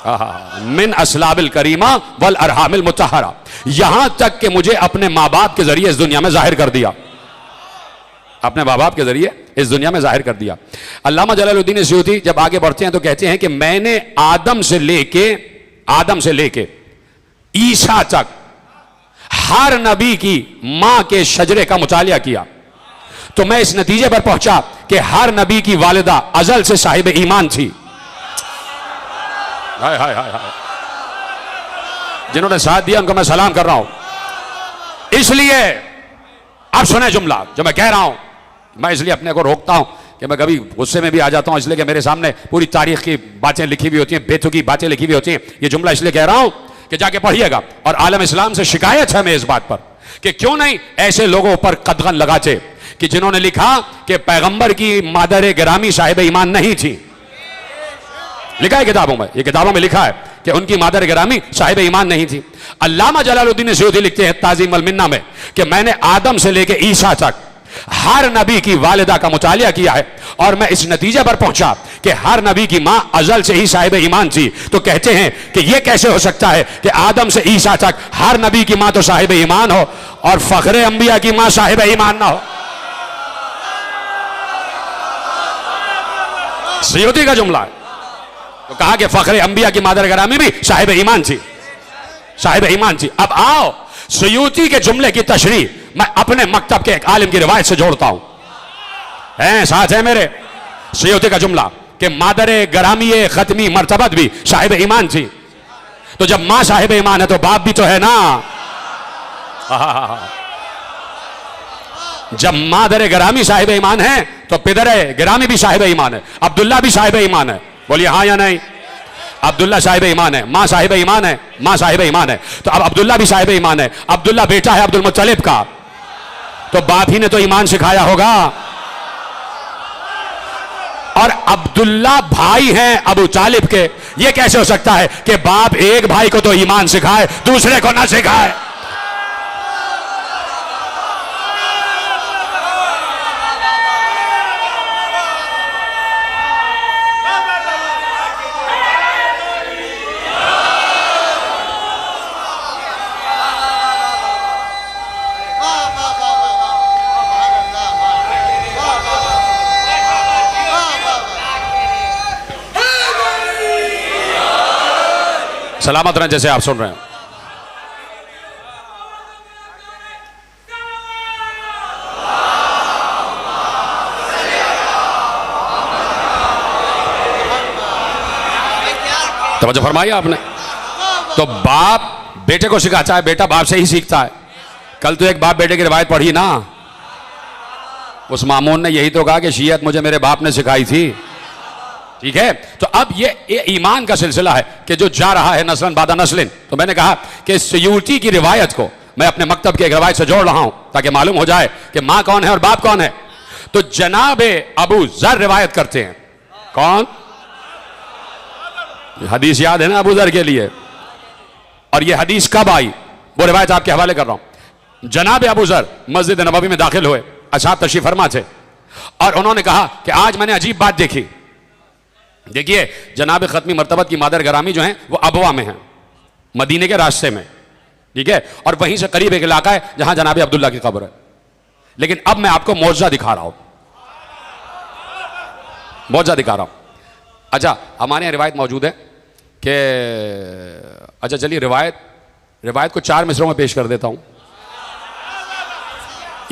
मिन असलाबिल करीमा वल अरहामिल मुतहरा, यहां तक कि मुझे अपने मां बाप के जरिए इस दुनिया में जाहिर कर दिया, अपने मां बाप के जरिए इस दुनिया में जाहिर कर दिया। अल्लामा जलालुद्दीन सुयूती जब आगे बढ़ते हैं तो कहते हैं कि मैंने आदम से लेके आदम से लेके ईसा तक हर नबी की मां के शजरे का मुतालिया किया तो मैं इस नतीजे पर पहुंचा कि हर नबी की वालिदा अजल से साहिब ईमान थी। हाय हाय हाय हाय, जिन्होंने साथ दिया उनको मैं सलाम कर रहा हूं। इसलिए अब सुने जुमला जो मैं कह रहा हूं, मैं इसलिए अपने को रोकता हूं कि मैं कभी गुस्से में भी आ जाता हूं, इसलिए कि मेरे सामने पूरी तारीख की बातें लिखी हुई होती हैं, बेतुकी बातें लिखी हुई होती हैं। ये जुमला इसलिए कह रहा हूं कि जाके पढ़िएगा। और आलम इस्लाम से शिकायत है मैं इस बात पर कि क्यों नहीं ऐसे लोगों पर कदगन लगाते कि जिन्होंने लिखा कि पैगंबर की मादर गिरामी साहिब ईमान नहीं थी। लिखा है किताबों में, ये किताबों में लिखा है कि उनकी मादर गिरामी साहिब ईमान नहीं थी। अल्लामा जलालुद्दीन सयूती लिखते हैं ताज़ीम अल मिन्ना में कि मैंने आदम से लेकर ईसा तक हर नबी की वालिदा का मुतालिया किया है और मैं इस नतीजे पर पहुंचा कि हर नबी की मां अजल से ही साहिब ईमान थी। तो कहते हैं कि यह कैसे हो सकता है कि आदम से ईसा तक हर नबी की मां तो साहिब ईमान हो और फखरे अंबिया की मां साहिब ईमान ना हो। सयूती का जुमला है। तो कहा कि फखरे अंबिया की मादर गिरामी भी साहिब ईमान थी, साहिब ईमान थी। अब आओ सयूती के जुमले की तशरीह मैं अपने मकतब के एक आलिम की रिवायत से जोड़ता हूं। हैं साथ है मेरे। सयूती का जुमला कि मादर गिरामी खत्मी मर्तबत भी साहिब ईमान थी। तो जब मां साहिब ईमान है तो बाप भी तो है ना। जब मादर गिरामी साहिब ईमान है तो पिदर गिरामी भी साहिब ईमान है। अब्दुल्ला भी साहिब ईमान है। बोलिए हाँ या नहीं। अब्दुल्ला साहिब ईमान है, मां साहिब ईमान है, मां साहिब ईमान है। तो अब अब्दुल्ला भी साहिब ईमान है। अब्दुल्ला बेटा है अब्दुल मुत्तलिब का, तो बाप ही ने तो ईमान सिखाया होगा। और अब्दुल्ला भाई हैं अबू तालिब के। यह कैसे हो सकता है कि बाप एक भाई को तो ईमान सिखाए दूसरे को ना सिखाए। सलामत रहें जैसे आप सुन रहे हैं। तवज्जो फरमाइए आपने। तो बाप बेटे को सिखाता है, बेटा बाप से ही सीखता है। कल तो एक बाप बेटे की रिवायत पढ़ी ना, उस मामून ने यही तो कहा कि शियत मुझे मेरे बाप ने सिखाई थी। ठीक है, तो अब ये ईमान का सिलसिला है कि जो जा रहा है नस्लन बादा नस्लिन। तो मैंने कहा कि सयूती की रिवायत को मैं अपने मकतब की एक रिवायत से जोड़ रहा हूं ताकि मालूम हो जाए कि मां कौन है और बाप कौन है। तो जनाब अबू जर रिवायत करते हैं। कौन? हदीस याद है ना अबू जर के लिए। और ये हदीस कब आई वो रिवायत आपके हवाले कर रहा हूं। जनाब अबू जर मस्जिद नबवी में दाखिल हुए, अच्छा तशरीफ फरमा थे, और उन्होंने कहा कि आज मैंने अजीब बात देखी। देखिए जनाब खत्मी मर्तबत की मादर गिरामी जो है वो अबवा में है, मदीने के रास्ते में। ठीक है, और वहीं से करीब एक इलाका है जहां जनाब अब्दुल्ला की कब्र है। लेकिन अब मैं आपको मौजज़ा दिखा रहा हूं, मौजज़ा दिखा रहा हूं। अच्छा हमारे यहां रिवायत मौजूद है कि अच्छा चलिए रिवायत को 4 मिसरों में पेश कर देता हूं।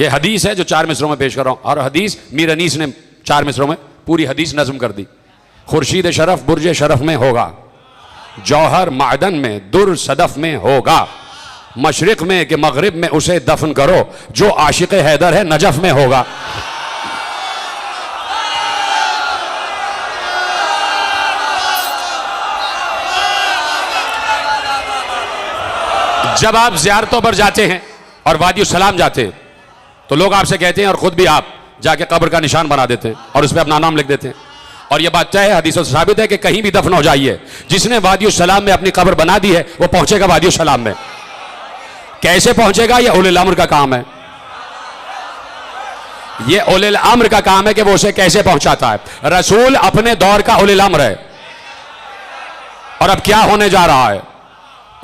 यह हदीस है जो 4 मिसरों में पेश कर रहा हूं, और हदीस मीर अनीस ने 4 मिसरों में पूरी हदीस नज़म कर दी। खुर्शीद शरफ बुर्ज शरफ में होगा, जौहर मादन में दुर सदफ में होगा, मशरिक में कि मगरिब में उसे दफन करो, जो आशिक हैदर है नजफ में होगा। जब आप ज़ियारतों पर जाते हैं और वादी सलाम जाते हैं तो लोग आपसे कहते हैं, और खुद भी आप जाके कब्र का निशान बना देते हैं और उस पर अपना नाम लिख देते हैं। और यह बात तय है, हदीसों से साबित है कि कहीं भी दफन हो जाइए, जिसने वादी सलाम में अपनी कब्र बना दी है वो पहुंचेगा वादी सलाम में। कैसे पहुंचेगा यह उलिल अम्र का काम है। यह उलिल अम्र का काम है कि वो उसे कैसे पहुंचाता है। रसूल अपने दौर का उलिल अम्र है। और अब क्या होने जा रहा है?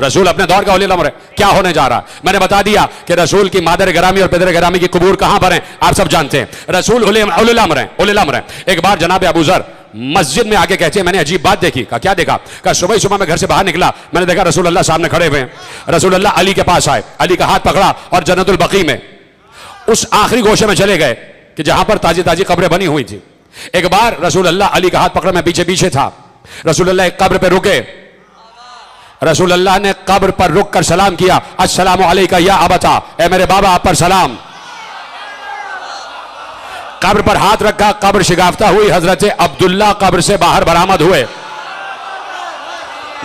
रसूल अपने दौर का उलिल अम्र है। क्या होने जा रहा है? मैंने बता दिया कि रसूल की मादर गिरामी और पिदर गिरामी की कबूर कहां पर हैं, आप सब जानते हैं। रसूल उलिल अम्र हैं, उलिल अम्र हैं। एक बार जनाब अबू जर मस्जिद में आके कहते हैं मैंने अजीब बात देखी। कहा क्या देखा? कहा सुबह सुबह मैं घर से बाहर निकला, मैंने देखा रसूल अल्लाह सामने खड़े हुए हैं। रसूल अल्लाह अली के पास आए, अली का हाथ पकड़ा और जन्नतुल बकी में उस आखिरी गोशे में चले गए कि जहां पर ताजी ताजी कब्रें बनी हुई थी। एक बार रसूल अल्लाह अली का हाथ पकड़ा, मैं पीछे पीछे था। रसूल अल्लाह एक कब्र पे रुके, रसूल अल्लाह ने कब्र पर रुक कर सलाम किया, अस्सलामु अलैका या अबता, ए मेरे बाबा आप पर सलाम। कब्र पर हाथ रखा, कब्र शिगाफ्ता हुई। हजरत अब्दुल्ला कब्र से बाहर बरामद हुए।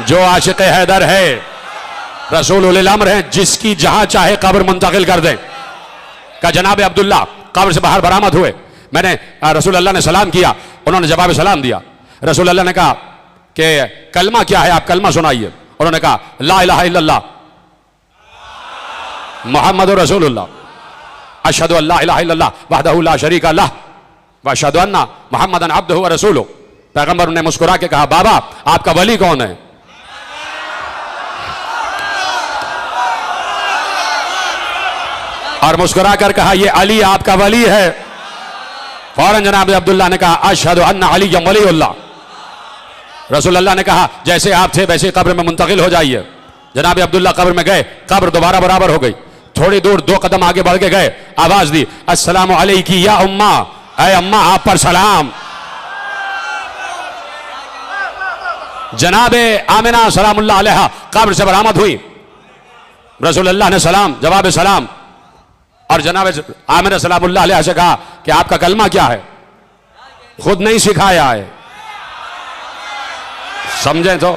जो आशिक हैदर है, रसूल उल अम्र हैं, जिसकी जहां चाहे कब्र मुंतकिल कर दें। का जनाब अब्दुल्ला कब्र से बाहर बरामद हुए। मैंने रसूल अल्लाह ने सलाम किया, उन्होंने जवाब सलाम दिया। रसूल अल्लाह ने कहा कि कलमा क्या है, आप कलमा सुनाइए। उन्होंने कहा ला इलाहा इल्लल्लाह मुहम्मदुर रसूलुल्लाह अशहदु अल्ला इलाहा इल्लल्लाह वहदहु ला शरीका लह व अशहदु अन्ना मुहम्मदन अब्दुहु व रसूलुहु। पैगंबर ने मुस्कुरा के कहा बाबा आपका वली कौन है? और मुस्कुरा कर कहा ये अली आपका वली है। फौरन जनाब अब्दुल्ला ने कहा अशहदु अन्ना अलिय्यम वलीउल्लाह। रसूल अल्लाह ने कहा जैसे आप थे वैसे कब्र में मुंतकिल हो जाइए। जनाब अब्दुल्ला कब्र में गए, कब्र दोबारा बराबर हो गई। थोड़ी दूर 2 कदम आगे बढ़ के गए, आवाज दी अस्सलामु अलैकी या उम्मा, ऐ अम्मा आप पर सलाम। जनाबे आमिना सलामुल्लाह अलैहा कब्र से बरामद हुई। रसूल अल्लाह ने सलाम जवाब सलाम और जनाब आमिना सलामुल्लाह अलैहा से कहा कि आपका कलमा क्या है? खुद नहीं सिखाया है, समझे तो।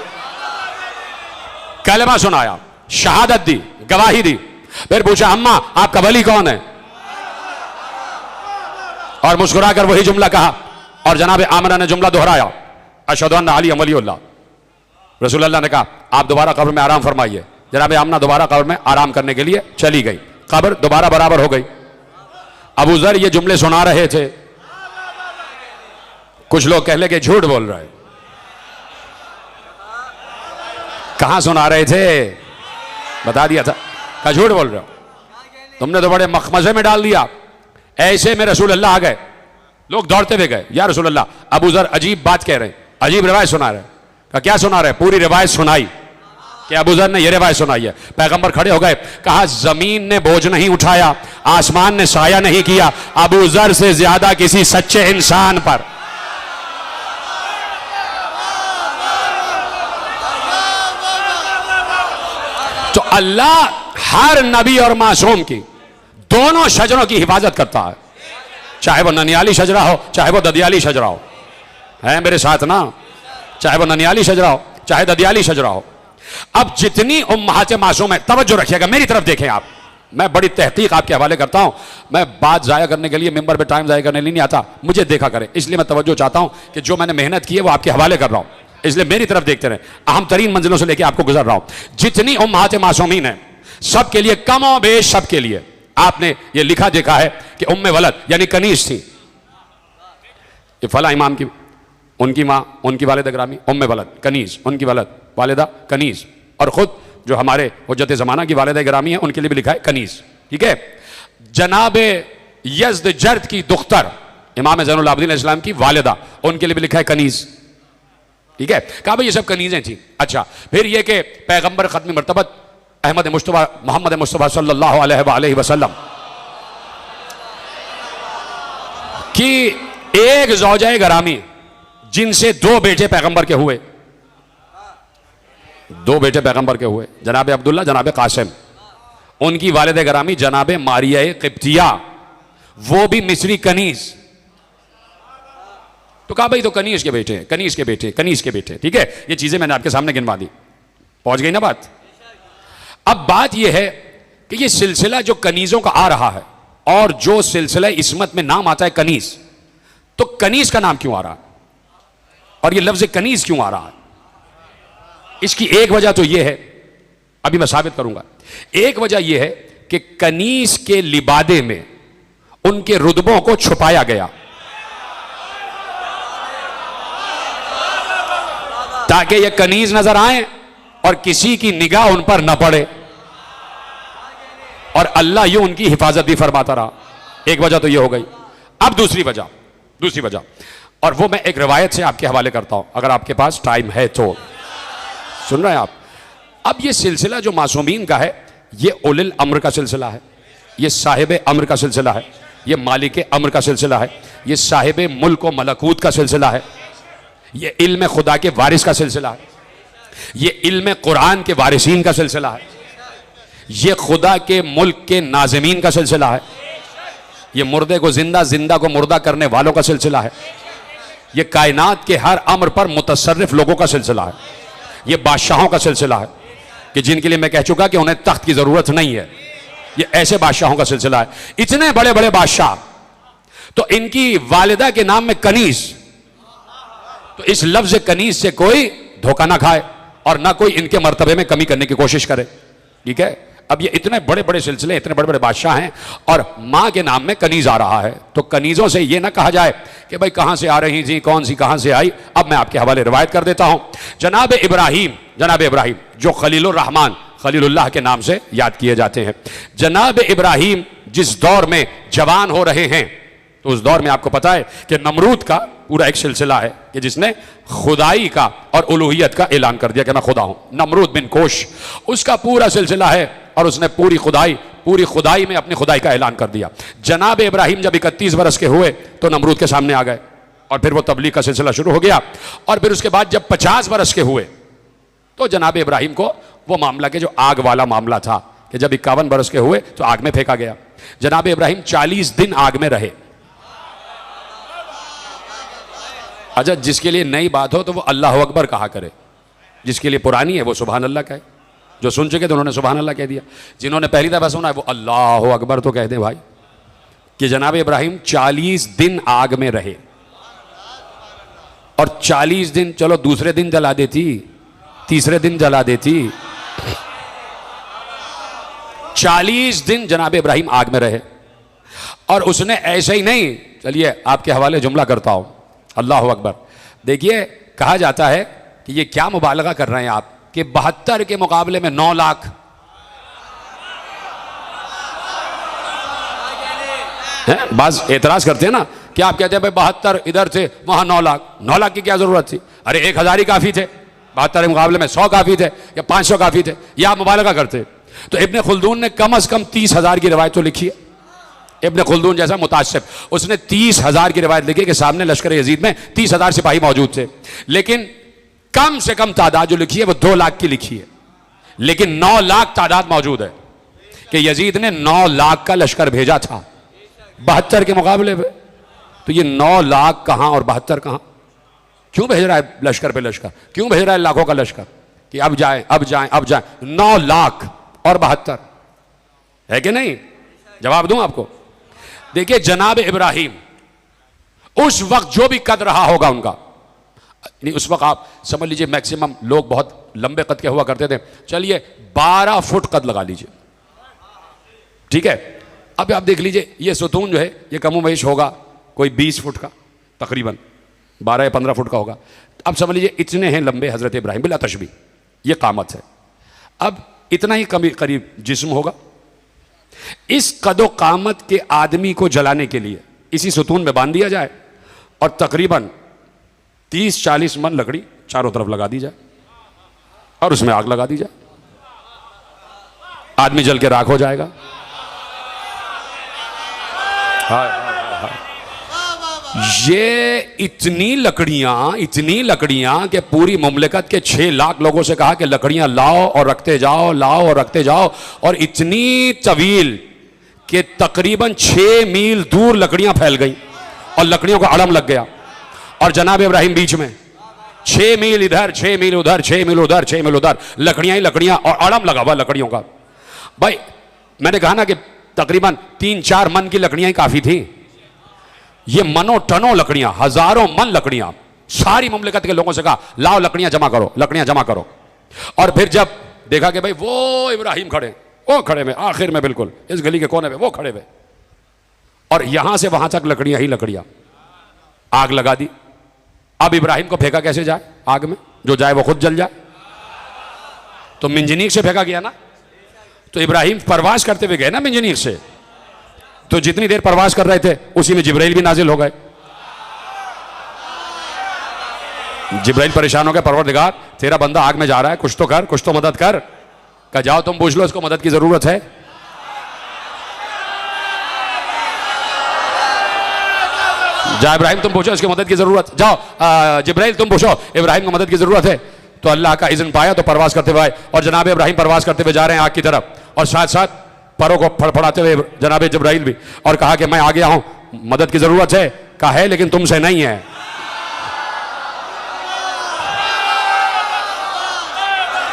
कलमा सुनाया, शहादत दी, गवाही दी। फिर पूछा अम्मा आपका वली कौन है? और मुस्कुरा कर वही जुमला कहा और जनाब आमिना ने जुमला दोहराया अशहदु अन्ना अलिय्यम वलीउल्लाह। रसूल अल्लाह ने कहा आप दोबारा कब्र में आराम फरमाइए। जनाब आमिना दोबारा कब्र में आराम करने के लिए चली गई। कब्र दोबारा बराबर हो गई। अबू जर ये जुमले सुना रहे थे। कुछ लोग कह ले कि झूठ बोल रहे। कहां सुना रहे थे? बता दिया था। क्या झूठ बोल रहे हो? तुमने तो बड़े मखमजे में डाल दिया। ऐसे में रसूल अल्लाह आ गए, लोग दौड़ते हुए गए या रसूल अल्लाह अबू जर अजीब बात कह रहे हैं, अजीब रिवायत सुना रहे हैं। क्या सुना रहे? पूरी रिवायत सुनाई कि अबू जर ने यह रिवायत सुनाई है। पैगंबर खड़े हो गए, कहा जमीन ने बोझ नहीं उठाया, आसमान ने साया नहीं किया अबू जर से ज्यादा किसी सच्चे इंसान पर। तो अल्लाह हर नबी और मासूम की दोनों शजरों की हिफाजत करता है, चाहे वो ननियाली शजरा हो चाहे वो ददियाली शजरा हो। है मेरे साथ ना? चाहे वो ननियाली शजरा हो चाहे ददियाली शजरा हो। अब जितनी उम्महात मासूम है, तवज्जो रखिएगा, मेरी तरफ देखें आप। मैं बड़ी तहकीक आपके हवाले करता हूं। मैं बात जाया करने के लिए मिंबर पे टाइम जाया करने नहीं आता, मुझे देखा करें, इसलिए मैं तवज्जो चाहता हूं कि जो मैंने मेहनत की है वो आपके हवाले कर रहा हूं, इसलिए मेरी तरफ देखते रहे। अहम तरीन मंजिलों से लेकर आपको गुजर रहा हूं। जितनी उम्महात मासूमीन है सबके लिए कमो बेश सबके लिए आपने ये लिखा देखा है कि उम्मे वलद यानी कनीज थी। ये फला इमाम की उनकी मां उनकी वालिदा ग्रामी उम्मे वलद कनीज, उनकी वलद वालिदा कनीज, और खुद जो हमारे हुज्जत ज़माना की वालिदा ग्रामी है उनके लिए भी लिखा है कनीज। ठीक है। जनाबे यज़्द जर्द की दुख्तर इमाम ज़ैनुल आबिदीन इस्लाम की वालिदा, उनके लिए भी लिखा है कनीज। ठीक है। कहा भाई ये सब कनीजें थी। अच्छा, फिर ये कि पैगंबर खत्मी मर्तबत अहमद मुस्तफा मोहम्मद मुस्तफा सल्लल्लाहु अलैहि वसल्लम की एक ज़ौजाए गरामी जिनसे 2 बेटे पैगंबर के हुए, 2 बेटे पैगंबर के हुए, जनाब अब्दुल्ला जनाब कासिम। उनकी वालिदा गरामी जनाब मारिया क़िब्तिया, वो भी मिस्री कनीज। तो कहा भाई तो कनीज के बेटे हैं, कनीज के बेटे, कनीज के बेटे। ठीक है। ये चीजें मैंने आपके सामने गिनवा दी। पहुंच गई ना बात? अब बात यह है कि ये सिलसिला जो कनीजों का आ रहा है और जो सिलसिला इस्मत में नाम आता है कनीज, तो कनीज का नाम क्यों आ रहा है और ये लफ्ज कनीज क्यों आ रहा है? इसकी एक वजह तो यह है, अभी मैं साबित करूंगा। एक वजह यह है कि कनीज के लिबादे में उनके रुतबों को छुपाया गया ताकि ये कनीज नजर आए और किसी की निगाह उन पर न पड़े, और अल्लाह यूं उनकी हिफाजत भी फरमाता रहा। एक वजह तो ये हो गई। अब दूसरी वजह और वो मैं एक रिवायत से आपके हवाले करता हूं, अगर आपके पास टाइम है तो। सुन रहे हैं आप? अब ये सिलसिला जो मासूमीन का है, ये उलिल अम्र का सिलसिला है, ये साहिब अम्र का सिलसिला है, ये मालिक अम्र का सिलसिला है, ये साहिब मुल्क व मलकूत का सिलसिला है, ये इल्म खुदा के वारिस का सिलसिला है, ये इल्म कुरान के वारिसीन का सिलसिला है, ये खुदा के मुल्क के नाज़िमीन का सिलसिला है, ये मुर्दे को जिंदा, जिंदा को मुर्दा करने वालों का सिलसिला है, ये कायनात के हर अम्र पर मुतसर्रिफ लोगों का सिलसिला है, ये बादशाहों का सिलसिला है कि जिनके लिए मैं कह चुका कि उन्हें तख्त की जरूरत नहीं है, ये ऐसे बादशाहों का सिलसिला है। इतने बड़े बड़े बादशाह, तो इनकी वालिदा के नाम में कनीज, तो इस लफ्ज कनीज से कोई धोखा ना खाए और ना कोई इनके मर्तबे में कमी करने की कोशिश करे, ठीक है। अब ये इतने बड़े बड़े सिलसिले, इतने बड़े बड़े बादशाह हैं और मां के नाम में कनीज आ रहा है, तो कनीजों से ये ना कहा जाए कि भाई कहां से आ रही थी, कौन सी कहां से आई। अब मैं आपके हवाले रिवायत कर देता हूं। जनाब इब्राहिम जो खलीलुर रहमान, खलीलुल्लाह के नाम से याद किए जाते हैं, जनाब इब्राहिम जिस दौर में जवान हो रहे हैं, तो उस दौर में आपको पता है कि नमरूद का पूरा एक सिलसिला है कि जिसने खुदाई का और उलूहियत का ऐलान कर दिया कि मैं खुदा हूं। नमरूद बिन कोश, उसका पूरा सिलसिला है और उसने पूरी खुदाई में अपनी खुदाई का ऐलान कर दिया। जनाब इब्राहिम जब 31 बरस के हुए तो नमरूद के सामने आ गए और फिर वो तबलीग का सिलसिला शुरू हो गया। और फिर उसके बाद जब 50 बरस के हुए तो जनाब इब्राहिम को वो मामला के जो आग वाला मामला था कि जब 51 बरस के हुए तो आग में फेंका गया। जनाब इब्राहिम 40 दिन आग में रहे। अच्छा, जिसके लिए नई बात हो तो वो अल्लाह अकबर कहा करे, जिसके लिए पुरानी है वो सुभान अल्लाह कहे। जो सुन चुके थे उन्होंने सुभान अल्लाह कह दिया, जिन्होंने पहली दफा सुना है वो अल्लाह अकबर तो कह दे भाई। कि जनाब इब्राहिम 40 दिन आग में रहे और 40 दिन, चलो दूसरे दिन जला देती, तीसरे दिन जला देती, 40 दिन जनाब इब्राहिम आग में रहे। और उसने ऐसे ही नहीं, चलिए आपके हवाले जुमला करता हूं, अल्लाह अकबर। देखिए कहा जाता है कि ये क्या मुबालगा कर रहे हैं आप कि 72 के मुकाबले में 9 लाख हैं। बाज एतराज करते हैं ना कि आप कहते हैं भाई 72 इधर थे वहां 9 लाख, 9 लाख की क्या जरूरत थी? अरे 1000 ही काफी थे, 72 के मुकाबले में 100 काफी थे या 500 काफी थे, या आप मुबालगा करते। तो इब्ने खुल्दून ने कम से कम 30,000 की रिवायत तो लिखी है। इब्ने खुल्दून जैसा मुतासिब, उसने 30,000 की रिवायत लिखी कि सामने लश्कर यजीद में 30,000 सिपाही मौजूद थे, लेकिन कम से कम तादाद जो लिखी है वो 2 लाख की लिखी है, लेकिन 9 लाख तादाद मौजूद है कि यजीद ने 9 लाख का लश्कर भेजा था 72 के मुकाबले में। तो ये 9 लाख कहां और 72 कहां? क्यों भेज रहा है लश्कर पे लश्कर? क्यों भेज रहा है लाखों का लश्कर कि अब जाए अब जाए अब जाए? 9 लाख और 72 है कि नहीं? जवाब दूं आपको। देखिए जनाब इब्राहिम उस वक्त जो भी कद रहा होगा उनका, नहीं उस वक्त आप समझ लीजिए मैक्सिमम लोग बहुत लंबे कद के हुआ करते थे, चलिए 12 फुट कद लगा लीजिए, ठीक है। अब आप देख लीजिए ये सुतून जो है ये कमोबेश होगा कोई 20 फुट का, तकरीबन 12 या 15 फुट का होगा। अब समझ लीजिए इतने हैं लंबे हजरत इब्राहिम बिला तशबी, ये कामत है। अब इतना ही करीब जिस्म होगा। इस कदो कामत के आदमी को जलाने के लिए इसी सुतून में बांध दिया जाए और तकरीबन 30-40 मन लकड़ी चारों तरफ लगा दी जाए और उसमें आग लगा दी जाए, आदमी जल के राख हो जाएगा। ये इतनी लकड़ियां कि पूरी मुमलिकत के 6 लाख लोगों से कहा कि लकड़ियां लाओ और रखते जाओ, लाओ और रखते जाओ, और इतनी तवील कि तकरीबन 6 मील दूर लकड़ियां फैल गई और लकड़ियों का अड़म लग गया और जनाब इब्राहिम बीच में। 6 मील इधर, 6 मील उधर, 6 मील उधर, 6 मील उधर, लकड़ियां ही लकड़ियां और अड़म लगा हुआ लकड़ियों का। भाई मैंने कहा ना कि तकरीबन 3-4 मन की लकड़ियां ही काफी थी। ये मनो टनों लकड़ियां, हजारों मन लकड़ियां, सारी मुमलिकत के लोगों से कहा लाओ लकड़ियां जमा करो, लकड़ियां जमा करो। और फिर जब देखा कि भाई वो इब्राहिम खड़े, वो खड़े में आखिर में बिल्कुल इस गली के कोने में वो खड़े हुए, और यहां से वहां तक लकड़ियां ही लकड़ियां, आग लगा दी। अब इब्राहिम को फेंका कैसे जाए आग में? जो जाए वो खुद जल जाए। तो मिंजनीक से फेंका गया ना, तो इब्राहिम परवास करते हुए गए ना मिंजनीक से, तो जितनी देर परवास कर रहे थे उसी में जिब्राइल भी नाजिल हो गए। जिब्राइल परेशान हो गया, परवरदिगार तेरा बंदा आग में जा रहा है, कुछ तो कर, कुछ तो मदद कर। कहा जाओ तुम पूछ लो इसको मदद की जरूरत है। जा इब्राहिम तुम पूछो इसकी मदद की जरूरत, जाओ जिब्राइल तुम पूछो इब्राहिम को मदद की जरूरत है। तो अल्लाह का इज़्न पाया तो परवास करते हुए आए और जनाब इब्राहिम परवास करते हुए जा रहे हैं आग की तरफ, और साथ साथ परों को फड़फड़ाते हुए जनाब जिब्राइल भी, और कहा कि मैं आ गया हूं, मदद की जरूरत है। कहा है लेकिन तुमसे नहीं है।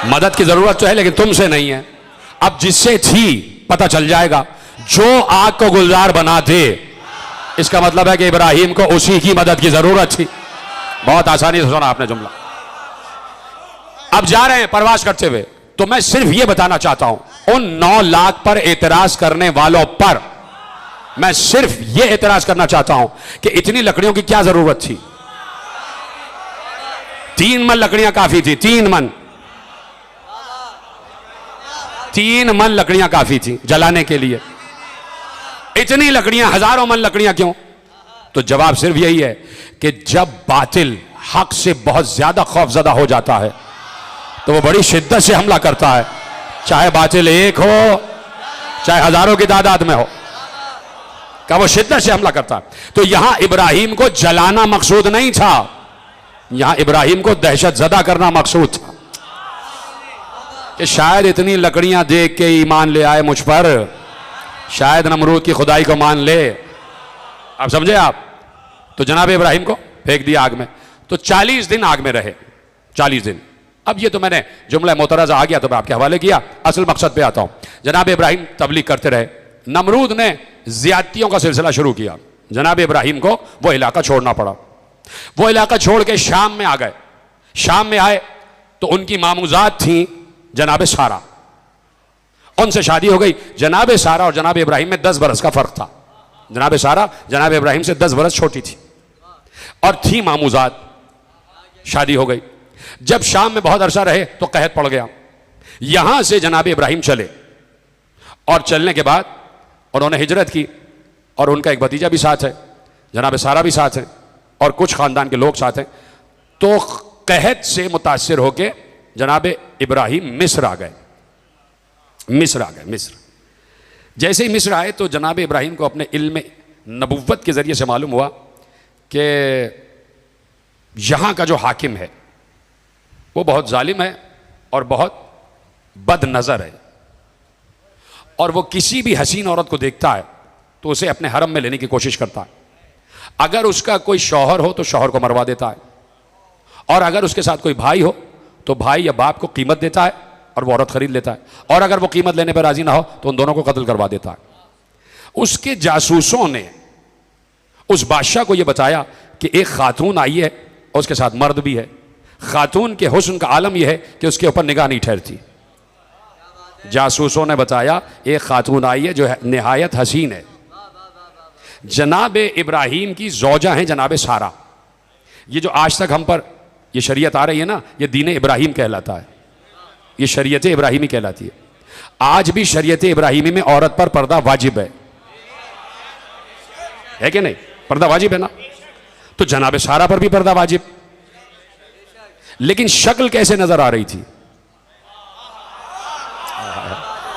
मदद की जरूरत तो है लेकिन तुमसे नहीं है। अब जिससे थी पता चल जाएगा, जो आग को गुलजार बना दे, इसका मतलब है कि इब्राहिम को उसी की मदद की जरूरत थी। बहुत आसानी से सुना आपने जुमला। अब जा रहे हैं परवास करते हुए, तो मैं सिर्फ यह बताना चाहता हूं उन 9 लाख पर एतराज करने वालों पर, मैं सिर्फ यह एतराज करना चाहता हूं कि इतनी लकड़ियों की क्या जरूरत थी। 3 मन लकड़ियां काफी थी, 3 मन, 3 मन लकड़ियां काफी थी जलाने के लिए। इतनी लकड़ियां, हजारों मन लकड़ियां क्यों? तो जवाब सिर्फ यही है कि जब बातिल हक से बहुत ज्यादा खौफजदा हो जाता है तो वो बड़ी शिद्दत से हमला करता है, चाहे बातिल एक हो चाहे हजारों की तादाद में हो, का वो शिद्दत से हमला करता है। तो यहां इब्राहिम को जलाना मकसूद नहीं था, यहां इब्राहिम को दहशत जदा करना मकसूद था कि शायद इतनी लकड़ियां देख के ईमान ले आए मुझ पर, शायद नमरूद की खुदाई को मान ले। आप समझे आप? तो जनाब इब्राहिम को फेंक दिया आग में। तो 40 दिन आग में रहे, 40 दिन। अब ये तो मैंने जुमला मोतरज़ा आ गया तो मैं आपके हवाले किया, असल मकसद पे आता हूं। जनाब इब्राहिम तबलीग करते रहे, नमरूद ने ज्यादतियों का सिलसिला शुरू किया, जनाब इब्राहिम को वो इलाका छोड़ना पड़ा। वो इलाका छोड़ के शाम में आ गए। शाम में आए तो उनकी मामूजात थी जनाब सारा, उनसे शादी हो गई। जनाब सारा और जनाब इब्राहिम में 10 बरस का फर्क था। जनाब सारा जनाब इब्राहिम से 10 बरस छोटी थी और थी मामूजात, शादी हो गई। जब शाम में बहुत अरसा रहे तो कहत पड़ गया। यहां से जनाब इब्राहिम चले और चलने के बाद उन्होंने हिजरत की और उनका एक भतीजा भी साथ है, जनाब सारा भी साथ है और कुछ खानदान के लोग साथ हैं। तो कहत से मुतासिर होकर जनाब इब्राहिम मिस्र आ गए। मिस्र आ गए। मिस्र जैसे ही मिस्र आए तो जनाब इब्राहिम को अपने इल्म नबुव्वत के ज़रिए से मालूम हुआ कि यहाँ का जो हाकिम है वो बहुत जालिम है और बहुत बद नज़र है, और वो किसी भी हसीन औरत को देखता है तो उसे अपने हरम में लेने की कोशिश करता है। अगर उसका कोई शौहर हो तो शौहर को मरवा देता है, और अगर उसके साथ कोई भाई हो तो भाई या बाप को कीमत देता है और वो औरत खरीद लेता है, और अगर वो कीमत लेने पर राजी ना हो तो उन दोनों को कत्ल करवा देता है। उसके जासूसों ने उस बादशाह को यह बताया कि एक खातून आई है और उसके साथ मर्द भी है। खातून के हुस्न का आलम यह है कि उसके ऊपर निगाह नहीं ठहरती। जासूसों ने बताया एक खातून आई है जो है निहायत हसीन है। जनाब इब्राहिम की ज़ौजा है जनाब सारा। ये जो आज तक हम पर ये शरीयत आ रही है ना, ये दीन इब्राहिम कहलाता है, ये शरीयत इब्राहिमी कहलाती है। आज भी शरीयत इब्राहिमी में औरत पर पर्दा वाजिब है कि नहीं? पर्दा वाजिब है ना। तो जनाब सारा पर भी पर्दा वाजिब, लेकिन शक्ल कैसे नजर आ रही थी?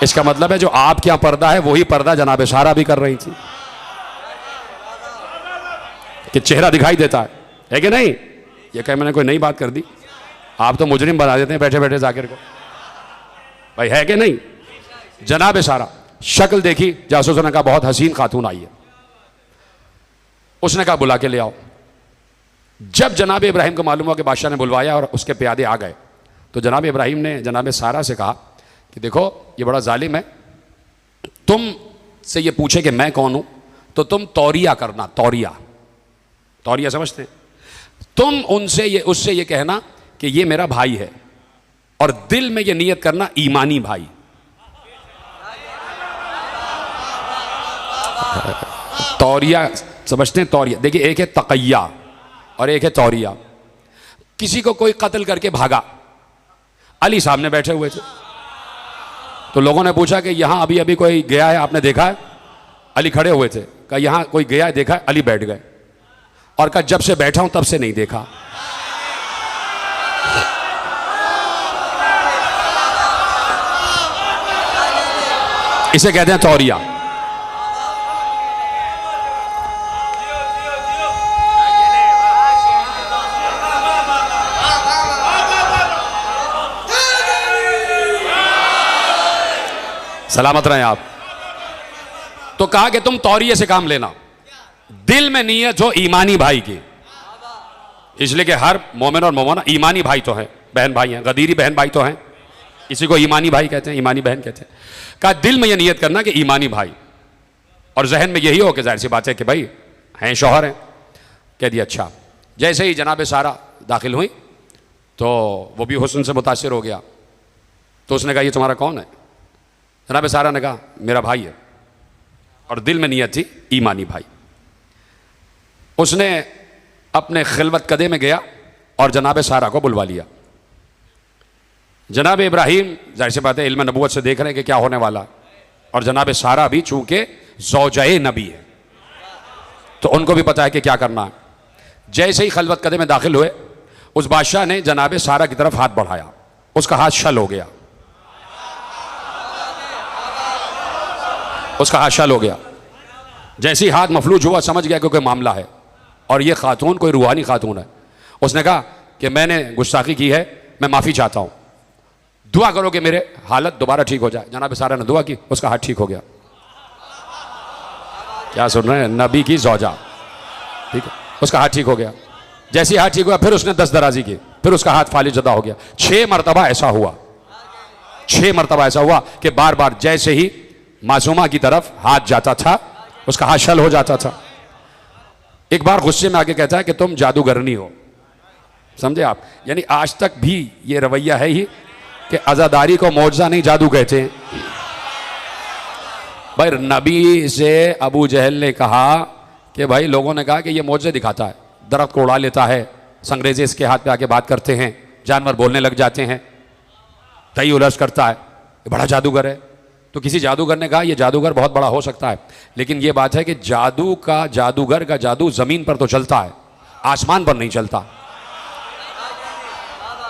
इसका मतलब है जो आपके यहां पर्दा है वही पर्दा जनाब सारा भी कर रही थी, कि चेहरा दिखाई देता है कि नहीं? ये कहीं मैंने कोई नई बात कर दी? आप तो मुजरिम बना देते हैं बैठे बैठे जाकिर को, भाई है कि नहीं? जनाब सारा शक्ल देखी, जासूसों ने कहा बहुत हसीन खातून आई है। उसने कहा बुला के ले आओ। जब जनाब इब्राहिम को मालूम हुआ कि बादशाह ने बुलवाया और उसके प्यादे आ गए, तो जनाब इब्राहिम ने जनाब सारा से कहा कि देखो ये बड़ा जालिम है, तुम से ये पूछे कि मैं कौन हूं तो तुम तौरिया करना। तौरिया, तौरिया समझते हैं? तुम उससे ये कहना कि ये मेरा भाई है, और दिल में ये नियत करना ईमानी भाई। तौरिया समझते हैं? तौरिया देखिए, एक है तकैया और एक है तौरिया। किसी को कोई कत्ल करके भागा, अली सामने बैठे हुए थे, तो लोगों ने पूछा कि यहां अभी अभी कोई गया है, आपने देखा है? अली खड़े हुए थे, कहा यहां कोई गया है, देखा है? अली बैठ गए और कहा जब से बैठा हूं तब से नहीं देखा। इसे कहते हैं तौरिया। सलामत रहें आप। तो कहा कि तुम तौरिये से काम लेना, दिल में नीयत हो ईमानी भाई की, इसलिए कि हर मोमिन और मोमिना ईमानी भाई तो हैं, बहन भाई हैं, गदीरी बहन भाई तो हैं, इसी को ईमानी भाई कहते हैं, ईमानी बहन कहते हैं। कहा दिल में यह नीयत करना कि ईमानी भाई, और जहन में यही हो कि जाहिर सी बात है कि भाई हैं, शौहर हैं। कह दिया अच्छा। जैसे ही जनाब सारा दाखिल हुई तो वो भी हुस्न से मुतासिर हो गया, तो उसने कहा ये तुम्हारा कौन है? जनाब सारा ने कहा मेरा भाई है, और दिल में नीयत थी ईमानी भाई। उसने अपने खिलवत कदे में गया और जनाब सारा को बुलवा लिया। जनाब इब्राहीम जाहिर सी बात है इल्म नबूवत से देख रहे हैं कि क्या होने वाला, और जनाब सारा भी चूंकि ज़ौजाए नबी है तो उनको भी पता है कि क्या करना है। जैसे ही खिलवत कदे में दाखिल हुए, उस बादशाह ने जनाब सारा की तरफ हाथ बढ़ाया, उसका हाथ शल हो गया, उसका हाथ शल हो गया। जैसे ही हाथ मफलूज हुआ समझ गया कि कोई मामला है, और ये खातून कोई रूहानी खातून है। उसने कहा कि मैंने गुस्ताखी की है, मैं माफ़ी चाहता हूँ, दुआ करो कि मेरे हालत दोबारा ठीक हो जाए। जनाब सारा ने दुआ की, उसका हाथ ठीक हो गया। क्या सुन रहे हैं? नबी की ज़ौजा, ठीक है, उसका हाथ ठीक हो गया। जैसे ही हाथ ठीक हुआ फिर उसने 10 दराजी की, फिर उसका हाथ फालिज जदा हो गया। 6 मरतबा ऐसा हुआ, 6 मरतबा ऐसा हुआ कि बार बार जैसे ही मासूमा की तरफ हाथ जाता था उसका हाथ शल हो जाता था। एक बार गुस्से में आके कहता है कि तुम जादूगरनी हो, समझे आप? यानी आज तक भी ये रवैया है ही कि अज़ादारी को मौजज़ा नहीं जादू कहते हैं। भाई नबी से अबू जहल ने कहा कि भाई लोगों ने कहा कि ये मौजज़े दिखाता है, दरख्त को उड़ा लेता है, संगरेजे इसके हाथ पे आके बात करते हैं, जानवर बोलने लग जाते हैं, तई उलझ करता है, ये बड़ा जादूगर है। तो किसी जादूगर ने कहा ये जादूगर बहुत बड़ा हो सकता है, लेकिन ये बात है कि जादू का, जादूगर का जादू ज़मीन पर तो चलता है, आसमान पर नहीं चलता।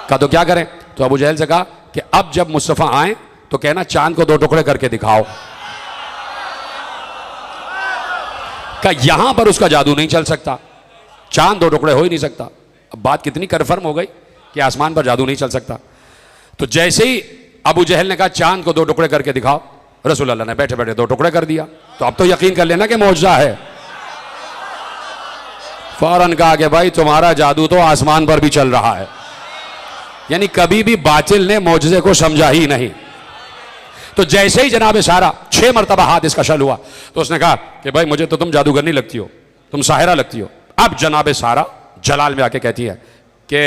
कहा तो क्या करें? तो अबू जहल से कहा कि अब जब मुस्तफ़ा आए तो कहना चांद को 2 टुकड़े करके दिखाओ। कहा यहां पर उसका जादू नहीं चल सकता, चांद 2 टुकड़े हो ही नहीं सकता। अब बात कितनी कन्फर्म हो गई कि आसमान पर जादू नहीं चल सकता। तो जैसे ही अबू जहल ने कहा चांद को 2 टुकड़े करके दिखाओ, रसूल अल्लाह ने बैठे बैठे 2 टुकड़े कर दिया। तो अब तो यकीन कर लेना कि मौजज़ा है। फौरन कहा कि भाई तुम्हारा जादू तो आसमान पर भी चल रहा है। यानी कभी भी बातिल ने मौजज़े को समझा ही नहीं। तो जैसे ही जनाब सारा 6 मरतबा हाथ इसका शल हुआ तो उसने कहा कि भाई मुझे तो तुम जादूगरनी लगती हो, तुम साहिरा लगती हो। अब जनाब सारा जलाल में आके कहती है कि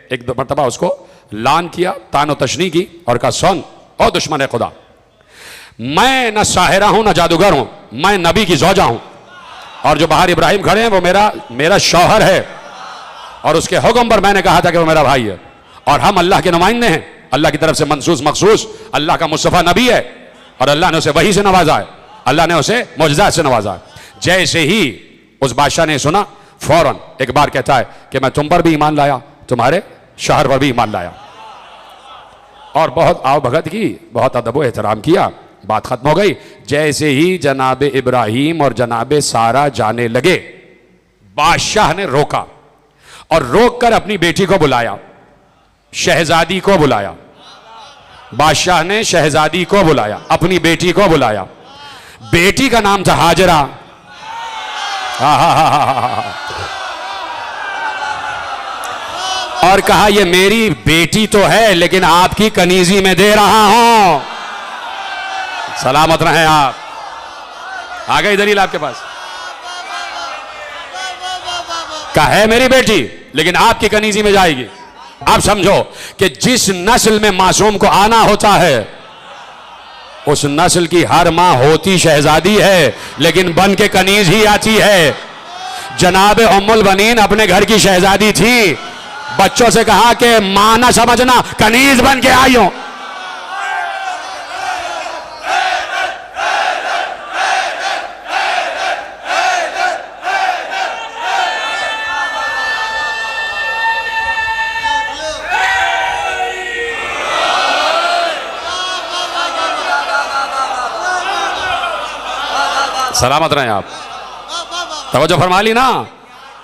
एक मरतबा उसको लान किया, तानो तशनी की, और कहा सुन और दुश्मन खुदा, मैं न साहिरा हूं न जादूगर हूं, मैं नबी की ज़ौजा हूं, और जो बाहर इब्राहिम खड़े हैं वो मेरा शौहर है, और उसके हुक्म पर मैंने कहा था कि वो मेरा भाई है, और हम अल्लाह के नुमाइंदे हैं, अल्लाह की तरफ से मंसूस मखसूस अल्लाह का मुस्तफ़ा नबी है, और अल्लाह ने उसे वही से नवाजा है, अल्लाह ने उसे मौजज़ात से नवाजा है। जैसे ही उस बादशाह ने सुना फौरन एक बार कहता है कि मैं तुम पर भी ईमान लाया, तुम्हारे शहर पर भी ईमान लाया, और बहुत आव भगत की, बहुत अदब एहतराम किया। बात खत्म हो गई। जैसे ही जनाब इब्राहिम और जनाब सारा जाने लगे, बादशाह ने रोका, और रोक कर अपनी बेटी को बुलाया, शहजादी को बुलाया। बादशाह ने शहजादी को बुलाया, अपनी बेटी को बुलाया। बेटी का नाम था हाजरा। और कहा ये मेरी बेटी तो है लेकिन आपकी कनीजी में दे रहा हूं। सलामत रहें आप। आ गई दलील आपके पास? कहा है मेरी बेटी लेकिन आपकी कनीजी में जाएगी। आप समझो कि जिस नस्ल में मासूम को आना होता है उस नस्ल की हर मां होती शहजादी है लेकिन बन के कनीज ही आती है। जनाब उम्मुल बनीन अपने घर की शहजादी थी, बच्चों से कहा कि मां ना समझना, कनीज बन के आई हो। सलामत रहें आप। तवज्जो फरमा ली ना,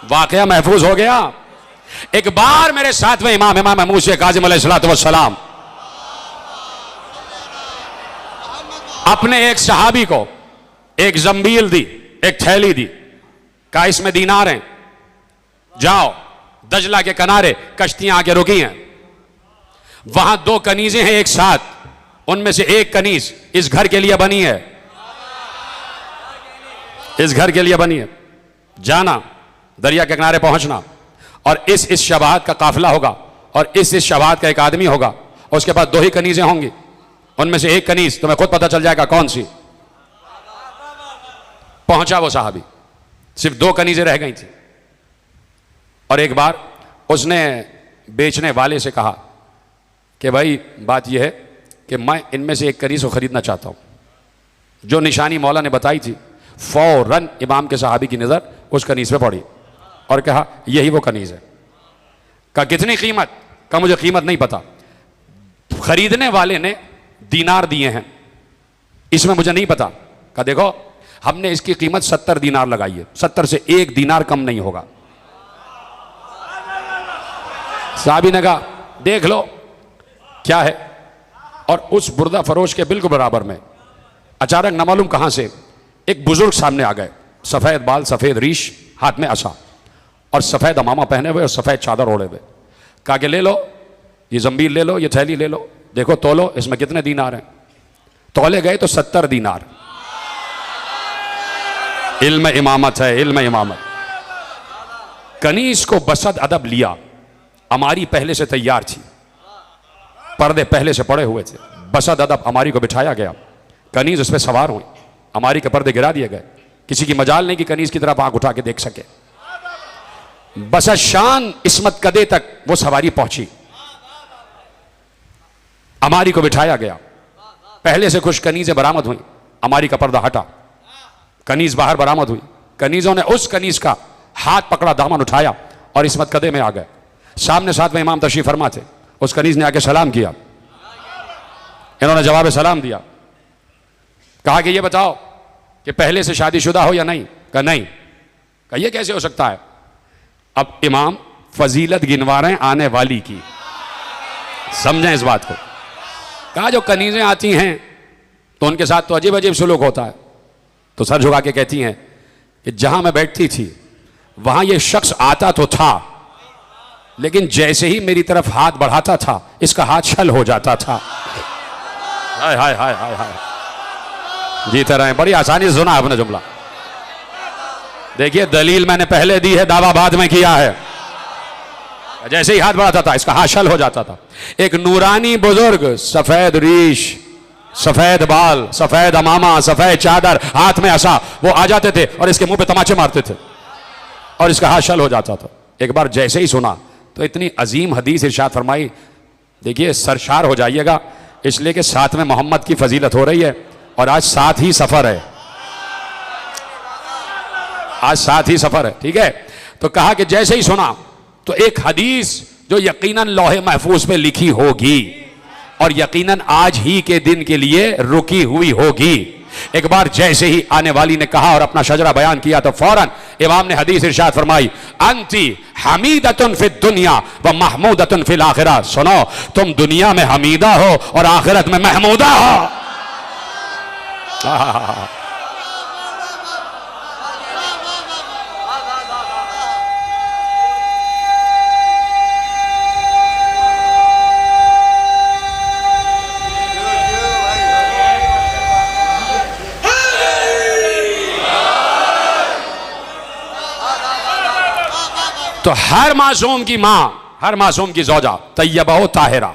वाकया महफूज हो गया। एक बार मेरे साथ में इमाम मूसा काज़िम अलैहिस्सलाम अपने एक सहाबी को एक जंबील दी, एक थैली दी, कहा इसमें दीनार हैं, जाओ दजला के किनारे कश्तियां आके रुकी हैं, वहां 2 कनीजें हैं एक साथ, उनमें से एक कनीज इस घर के लिए बनी है, इस घर के लिए बनी है। जाना, दरिया के किनारे पहुंचना, और इस शबात का काफिला होगा, और इस शबात का एक आदमी होगा, और उसके पास 2 ही कनीजें होंगी, उनमें से एक कनीज तुम्हें खुद पता चल जाएगा कौन सी। पहुंचा वो साहबी, सिर्फ 2 कनीजें रह गई थी, और एक बार उसने बेचने वाले से कहा कि भाई बात यह है कि मैं इनमें से एक कनीज को खरीदना चाहता हूं। जो निशानी मौला ने बताई थी, फौरन इमाम के साहबी की नजर उस कनीज पे पड़ी और कहा यही वो कनीज है। कहा कितनी कीमत? कहा मुझे कीमत नहीं पता, खरीदने वाले ने दीनार दिए हैं, इसमें मुझे नहीं पता। कहा देखो हमने इसकी कीमत 70 दीनार लगाई है, 70 से 1 दीनार कम नहीं होगा। साहबी ने कहा देख लो क्या है, और उस बुर्दा फरोश के बिल्कुल बराबर में अचानक न मालूम कहां से एक बुजुर्ग सामने आ गए, सफेद बाल, सफेद रीश, हाथ में असा और सफेद अमामा पहने हुए और सफेद चादर ओढ़े हुए। कहा कि ले लो ये जंबील, ले लो ये थैली, ले लो, देखो तोलो इसमें कितने दीनार हैं। तोले गए तो 70 दीनार। इल्म इमामत है, इल्म इमामत। कनीज को बसद अदब लिया, अमारी पहले से तैयार थी, पर्दे पहले से पड़े हुए थे, बसद अदब अमारी को बिठाया गया, कनीज उस पर सवार हुई, अमारी के पर्दे गिरा दिए गए, किसी की मजाल नहीं कि कनीज की तरफ आंख उठा के देख सके। बसद शान इस्मत कदे तक वो सवारी पहुंची, अमारी को बिठाया गया, पहले से कुछ कनीजें बरामद हुई, अमारी का पर्दा हटा, कनीज बाहर बरामद हुई, कनीजों ने उस कनीज का हाथ पकड़ा, दामन उठाया और इस्मत कदे में आ गए। सामने साथ में इमाम तशरीफ फरमा थे, उस कनीज ने आके सलाम किया, इन्होंने जवाब सलाम दिया, कहा कि ये बताओ कि पहले से शादीशुदा हो या नहीं? कहा नहीं। कहा ये कैसे हो सकता है? अब इमाम फजीलत गिनवा रहे हैं आने वाली की, समझें इस बात को। कहा जो कनीजें आती हैं तो उनके साथ तो अजीब अजीब सुलूक होता है, तो सर झुका के कहती हैं कि जहां मैं बैठती थी वहां ये शख्स आता तो था, लेकिन जैसे ही मेरी तरफ हाथ बढ़ाता था इसका हाथ छल हो जाता था। हाय हाय हाय हाय हाय, जीते रहे। बड़ी आसानी से सुना आपने जुमला। देखिए दलील मैंने पहले दी है, दावा बाद में किया है। जैसे ही हाथ बढ़ाता था इसका हाथ छल हो जाता था। एक नूरानी बुजुर्ग, सफेद रीश, सफेद बाल, सफेद अमामा, सफेद चादर, हाथ में असा, वो आ जाते थे और इसके मुंह पे तमाचे मारते थे और इसका हाथ छल हो जाता था। एक बार जैसे ही सुना तो इतनी अजीम हदीस इरशाद फरमाई, देखिए सरशार हो जाइएगा, इसलिए कि साथ में मोहम्मद की फजीलत हो रही है और आज साथ ही सफर है, आज साथ ही सफर है, ठीक है। तो कहा कि जैसे ही सुना तो एक हदीस जो यकीनन लौहे महफूज पे लिखी होगी और यकीनन आज ही के दिन के लिए रुकी हुई होगी। एक बार जैसे ही आने वाली ने कहा और अपना शजरा बयान किया तो फौरन इमाम ने हदीस इरशाद फरमाई, अंती हमीदतुन फिद दुनिया व महमूदतुन फिल आखिरा। सुनो, तुम दुनिया में हमीदा हो और आखिरत में महमूदा हो। तो हर मासूम की मां, हर मासूम की ज़ौजा तैयबा हो ताहिरा,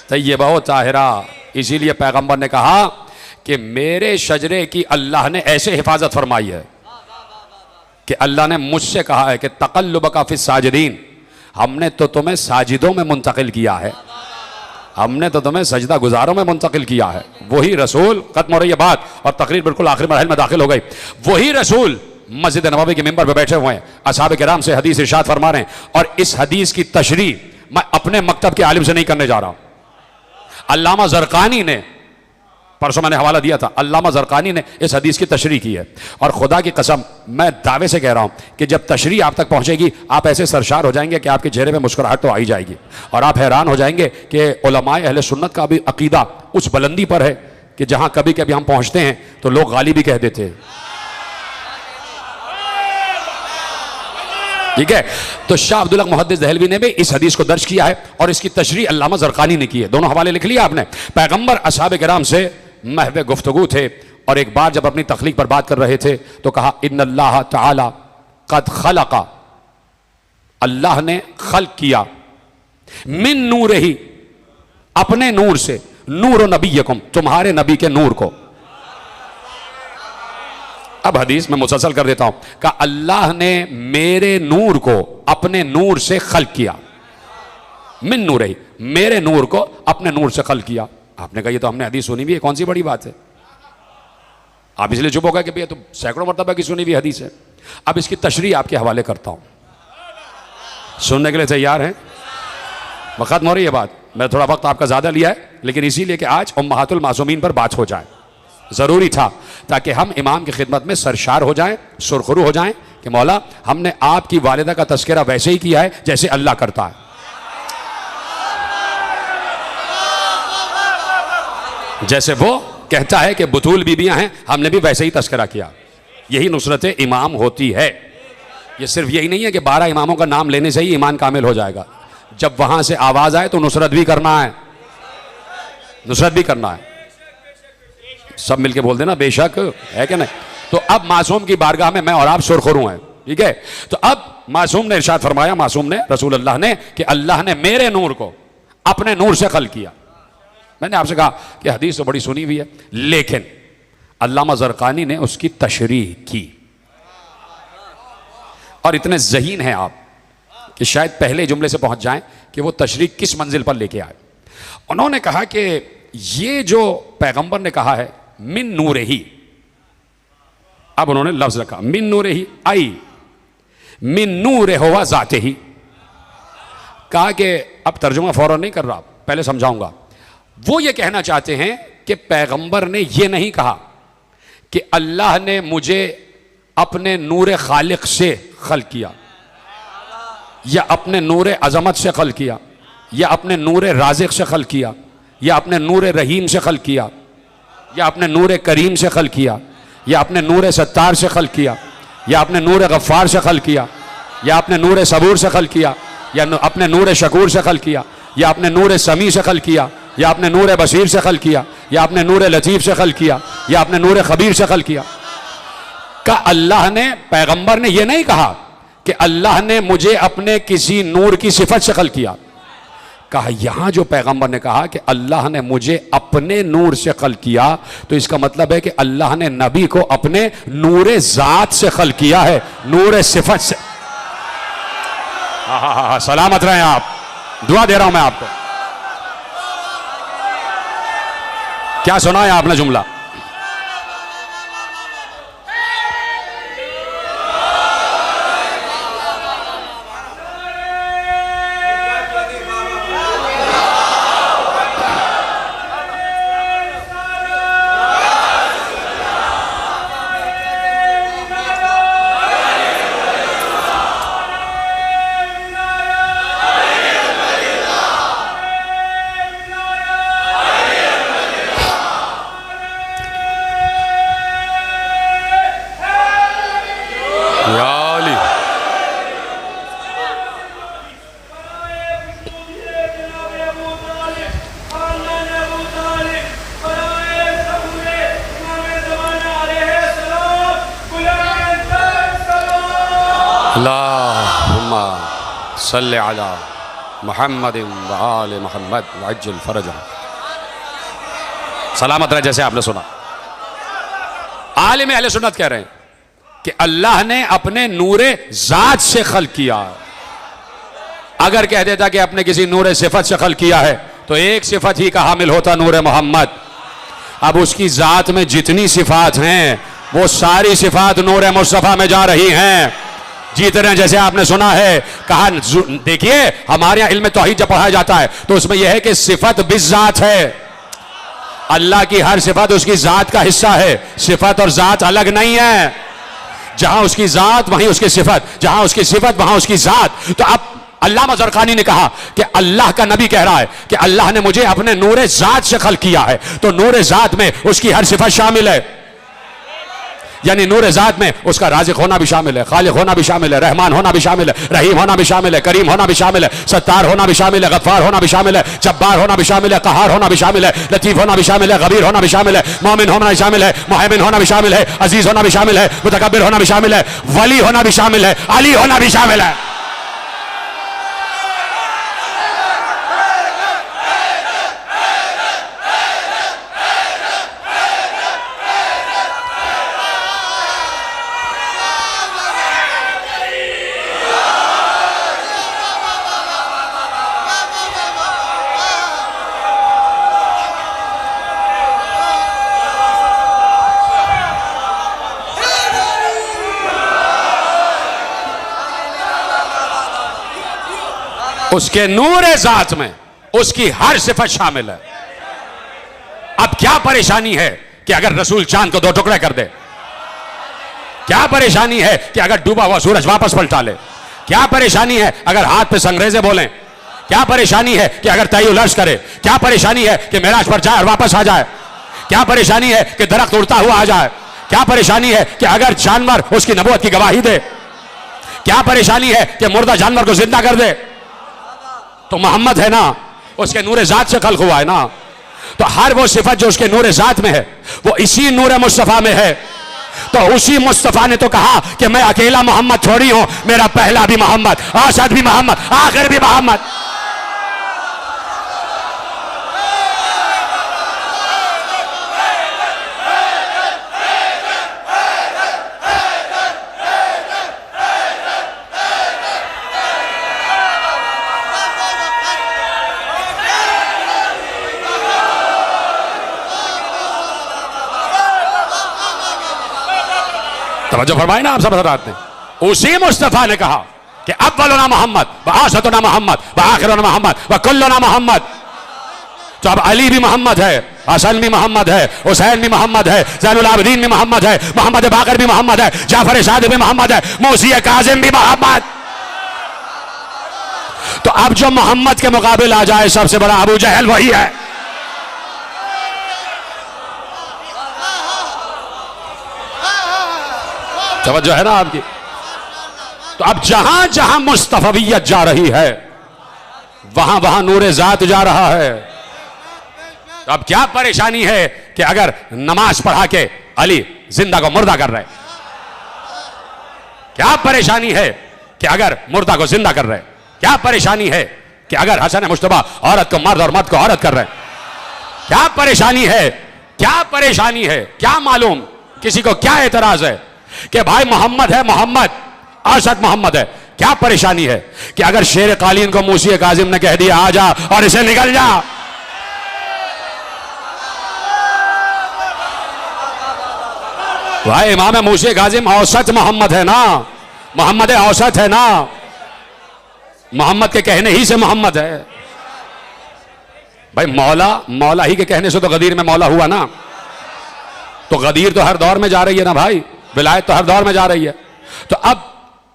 तैयबा हो ताहिरा। इसीलिए पैगंबर ने कहा कि मेरे शजरे की अल्लाह ने ऐसे हिफाजत फरमाई है कि अल्लाह ने मुझसे कहा है कि तक़ल्लुबका फ़िस साजिदीन, हमने तो तुम्हें साजिदों में मुंतकिल किया है, हमने तो तुम्हें सजदा गुजारों में मुंतकिल किया है। वही रसूल, खत्म हो रही है बात और तकरीर बिल्कुल आखिरी मरहल में दाखिल हो गई, वही रसूल मस्जिद नबवी के मिंबर पर बैठे हुए हैं, असहाब किराम से हदीस इरशाद फरमा रहे हैं। और इस हदीस की तशरीह मैं अपने मकतब के आलिम से नहीं करने जा रहा हूं, अल्लामा ज़रक़ानी ने परसों मैंने हवाला दिया था, अल्लामा ज़रक़ानी ने इस हदीस की तशरीह की है। और खुदा की कसम मैं दावे से कह रहा हूं कि जब तशरीह आप तक पहुंचेगी आप ऐसे सरशार हो जाएंगे कि आपके चेहरे में मुस्कुराहट तो आ ही जाएगी, और आप हैरान हो जाएंगे कि उलमाए अहले सुन्नत का भी अकीदा उस बुलंदी पर है कि जहां कभी कभी हम पहुंचते हैं तो लोग गाली भी कह देते हैं। ठीक है, तो शाह अब्दुल हक मुहद्दिस दहलवी ने भी इस हदीस को दर्ज किया है और इसकी तशरीह अल्लामा ज़रक़ानी ने की है। दोनों हवाले लिख लिया आपने। पैगंबर असहाबे किराम से महवे गुफ्तगू थे और एक बार जब अपनी तख्लीक पर बात कर रहे थे तो कहा इन्नल्लाह तआला क़द ख़लक़ा, अल्लाह ने खल्क़ किया, मिन नूरिही, अपने नूर से, नूर नबीयकुम, तुम्हारे नबी के नूर को। अब हदीस में मुसलसल कर देता हूं, कि अल्लाह ने मेरे नूर को अपने नूर से खल्क़ किया, मिन नूरिही, मेरे नूर को अपने नूर से खल्क़ किया। आपने कहा ये तो हमने हदीस सुनी भी है, कौन सी बड़ी बात है? आप इसलिए चुप हो गए कि भैया तो सैकड़ों मरतबा की सुनी हुई हदीस है। अब इसकी तशरीह आपके हवाले करता हूं, सुनने के लिए तैयार हैं? खत्म हो रही है बात, मैं थोड़ा वक्त आपका ज्यादा लिया है, लेकिन इसीलिए कि आज उम्महातुल मासूमीन पर बात हो जाए, जरूरी था, ताकि हम इमाम की खिदमत में सरशार हो जाएं, सुरखरू हो जाएं कि मौला हमने आपकी वालिदा का तस्करा वैसे ही किया है जैसे अल्लाह करता है, जैसे वो कहता है कि बुतूल बीबियां हैं, हमने भी वैसे ही तस्करा किया। यही नुसरत इमाम होती है। ये सिर्फ यही नहीं है कि 12 इमामों का नाम लेने से ही ईमान कामिल हो जाएगा। जब वहां से आवाज आए तो नुसरत भी करना है, नुसरत भी करना है। सब मिलके बोल देना बेशक, है कि नहीं? तो अब मासूम की बारगाह में मैं और आप सुरखरू हैं, ठीक है? तो अब मासूम ने इरशाद फरमाया, मासूम ने, रसूल अल्लाह ने, कि अल्लाह ने मेरे नूर को अपने नूर से खल्क़ किया। मैंने आपसे कहा कि हदीस तो बड़ी सुनी हुई है, लेकिन अल्लामा ज़रक़ानी ने उसकी तशरीह की, और इतने ज़हीन हैं आप कि शायद पहले जुमले से पहुंच जाएं कि वो तशरीह किस मंजिल पर लेके आए। उन्होंने कहा कि ये जो पैगंबर ने कहा है मिन नूरिही, अब उन्होंने लफ्ज रखा मिन नूरिही, आई मिन नूर हुआ ज़ाते ही। कहा कि अब तर्जुमा फौरन नहीं कर रहा, पहले समझाऊंगा। वो ये कहना चाहते हैं कि पैगंबर ने ये नहीं कहा कि अल्लाह ने मुझे अपने नूर खालिक से खल्क़ किया, या अपने नूर अज़मत से खल्क़ किया, या अपने नूर राज़िक़ से खल्क़ किया, या अपने नूर रहीम से खल्क़ किया, या अपने नूर करीम से खल्क़ किया, या अपने नूर सत्तार से खल्क़ किया, या अपने नूर गफ़्फ़ार से खल्क़ किया, या अपने नूर सबूर से खल्क़ किया, या अपने नूर शकूर से खल्क़ किया, या अपने नूर समी से खल्क़ किया, या अपने नूर बसीर से खल्क़ किया, या अपने नूर लतीफ़ से खल्क़ किया, या अपने नूर खबीर से खल्क़ किया। का अल्लाह ने, पैगंबर ने यह नहीं कहा कि अल्लाह ने मुझे अपने किसी नूर की सिफत से खल्क़ किया। कहा यहां जो पैगंबर ने कहा कि अल्लाह ने मुझे अपने नूर से खल्क़ किया, तो इसका मतलब है कि अल्लाह ने नबी को अपने नूर ज़ात से खल्क़ किया है, नूर सिफत से। हा, सलामत रहें आप, दुआ दे रहा हूं मैं आपको। क्या सुना है आपने जुमला? अल्लाहुम्मा सल्लि अला मुहम्मद व आले मुहम्मद वअज्जिल फरजहum। सलामत रहे। जैसे आपने सुना, आलिम अहले सुन्नत कह रहे हैं कि अल्लाह ने अपने नूरे ज़ात से खल्क़ किया। अगर कह देता कि अपने किसी नूरे सिफत से खल्क़ किया है तो एक सिफत ही का हामिल होता नूरे मोहम्मद। अब उसकी ज़ात में जितनी सिफात हैं वो सारी सिफात नूरे मुस्तफ़ा में जा रही हैं। जीत रहे हैं। जैसे आपने सुना है, कहा देखिए हमारे यहाँ इल्म तौहीद जब पढ़ाया जाता है तो उसमें यह है कि सिफत बिज़ात है, अल्लाह की हर सिफत उसकी जात का हिस्सा है, सिफत और जात अलग नहीं है। जहां उसकी जात वहीं उसकी सिफत, जहां उसकी सिफत वहां उसकी जात। तो अब अल्लामा ज़रक़ानी ने कहा कि अल्लाह का नबी कह रहा है कि अल्लाह ने मुझे अपने नूरे जात से खल्क़ किया है, तो नूरे जात में उसकी हर सिफत शामिल है। यानी नूर ज़ात में उसका राज़िक़ होना भी शामिल है, खालिक़ होना भी शामिल है, रहमान होना भी शामिल है, रहीम होना भी शामिल है, करीम होना भी शामिल है, सत्तार होना भी शामिल है, गफ़्फ़ार होना भी शामिल है, जब्बार होना भी शामिल है, क़हार होना भी शामिल है, लतीफ़ होना भी शामिल है, ग़बीर होना भी शामिल है, मोमिन होना भी शामिल है, मुहैमिन होना भी शामिल है, अज़ीज़ होना भी शामिल है, मुतकब्बिर होना भी शामिल है, वली होना भी शामिल है, अली होना भी शामिल है। उसके नूरे जात में उसकी हर सिफत शामिल है। अब क्या परेशानी है कि अगर रसूल चांद को दो टुकड़े कर दे? क्या परेशानी है कि अगर डूबा हुआ सूरज वापस पलटा ले? क्या परेशानी है अगर हाथ पे संग्रेजे बोलें? क्या परेशानी है कि अगर तय्युल अर्श करे? क्या परेशानी है कि मेराज पर जाए और वापस आ जाए? क्या परेशानी है कि दरख्त उड़ता हुआ आ जाए? क्या परेशानी है कि अगर जानवर उसकी नबूवत की गवाही दे? क्या परेशानी है कि मुर्दा जानवर को जिंदा कर दे? तो मोहम्मद है ना, उसके नूरे जात से खल्क हुआ है ना। तो हर वो सिफत जो उसके नूरे जात में है वो इसी नूरे मुस्तफा में है। तो उसी मुस्तफा ने तो कहा कि मैं अकेला मोहम्मद थोड़ी हूं, मेरा पहला भी मोहम्मद, औसत भी मोहम्मद, आखिर भी मोहम्मद। तवज्जो फरमाए ना आप सब हज़रात ने। उसी मुस्तफा ने कहा कि अव्वलुना मोहम्मद व आखिरुना मोहम्मद व आखिरुना मोहम्मद व कुल्लुना मोहम्मद। तो अब अली भी मोहम्मद है, हसन भी मोहम्मद है, हुसैन भी मोहम्मद है, ज़ैनुल आबिदीन भी मोहम्मद है, मोहम्मद बाकर भी मोहम्मद है, जाफर सादिक भी मोहम्मद है, मूसी काज़िम भी मोहम्मद। तो अब जो मोहम्मद के मुकाबिल आ जाए सबसे बड़ा अबू जहल वही है। तवज्जो है ना आपकी। तो अब जहां जहां मुस्तफवियत जा रही है वहां वहां नूरे जात जा रहा है। तो अब क्या परेशानी है कि अगर नमाज पढ़ा के अली जिंदा को मुर्दा कर रहे? क्या परेशानी है कि अगर मुर्दा को जिंदा कर रहे? क्या परेशानी है कि अगर हसन मुश्तबा औरत को मर्द और मर्द को औरत कर रहे? क्या परेशानी है? क्या परेशानी है? क्या मालूम किसी को क्या एतराज है कि भाई मोहम्मद है, मोहम्मद औसत मोहम्मद है? क्या परेशानी है कि अगर शेर कालीन को मूसी काजिम ने कह दिया आ जा और इसे निकल जा? भाई इमाम मूसी काजिम औसत मोहम्मद है ना, मोहम्मद औसत है ना, मोहम्मद के कहने ही से मोहम्मद है। भाई मौला, मौला ही के कहने से तो गदीर में मौला हुआ ना। तो गदीर तो हर दौर में जा रही है ना भाई, विलायत तो हर दौर में जा रही है। तो अब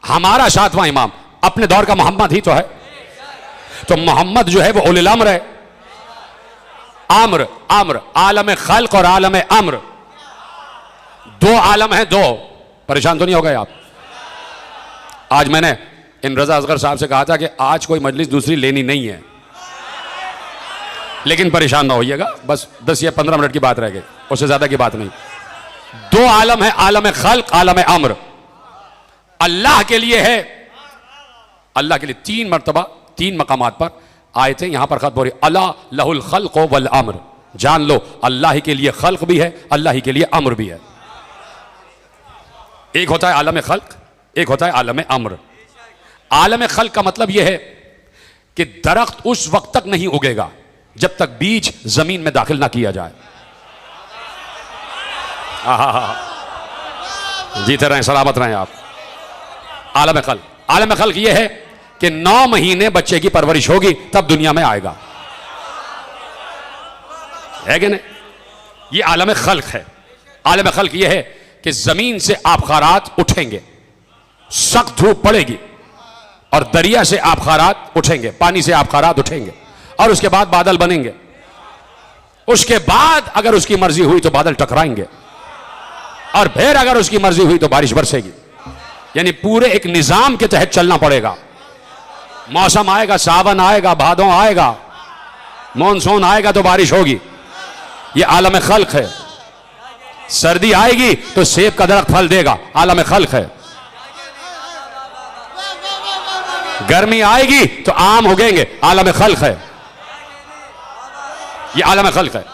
हमारा सातवां इमाम अपने दौर का मोहम्मद ही तो है। तो मोहम्मद जो है वो उलिल अम्र है। अम्र, अम्र आलम खल्क और आलम अम्र, दो आलम है, दो। परेशान तो नहीं हो गए आप? आज मैंने इन रजा असगर साहब से कहा था कि आज कोई मजलिस दूसरी लेनी नहीं है, लेकिन परेशान ना होइएगा, बस 10 या 15 मिनट की बात रह गई, उससे ज्यादा की बात नहीं। दो आलम है, आलम खल्क, आलम अम्र। अल्लाह के लिए है, अल्लाह के लिए 3 मरतबा 3 मकामात पर आयतें यहां पर खत्म हो रही। अला लहुल खल्क वल अम्र। जान लो अल्लाह ही के लिए खल्क भी है, अल्लाह ही के लिए अम्र भी है। एक होता है आलम खल्क, एक होता है आलम अम्र। आलम खल्क का मतलब यह है कि दरख्त उस वक्त तक नहीं उगेगा जब तक बीज जमीन में दाखिल ना किया जाए। जीते रहें, सलामत रहें आप। आलम खल्क, आलम खल्क यह है कि 9 महीने बच्चे की परवरिश होगी तब दुनिया में आएगा, है कि नहीं? ये आलम खल्क है। आलम खल्क ये है कि जमीन से आबखारात उठेंगे, सख्त धूप पड़ेगी और दरिया से आबखारात उठेंगे, पानी से आबखारात उठेंगे और उसके बाद बादल बनेंगे। उसके बाद अगर उसकी मर्जी हुई तो बादल टकराएंगे और फिर अगर उसकी मर्जी हुई तो बारिश बरसेगी। यानी पूरे एक निजाम के तहत चलना पड़ेगा। मौसम आएगा, सावन आएगा, भादों आएगा, मॉनसून आएगा तो बारिश होगी। ये आलम खल्क है। सर्दी आएगी तो सेब का दरख्त फल देगा, आलम खल्क है। गर्मी आएगी तो आम उगेंगे, आलम खल्क है। ये आलम खल्क है।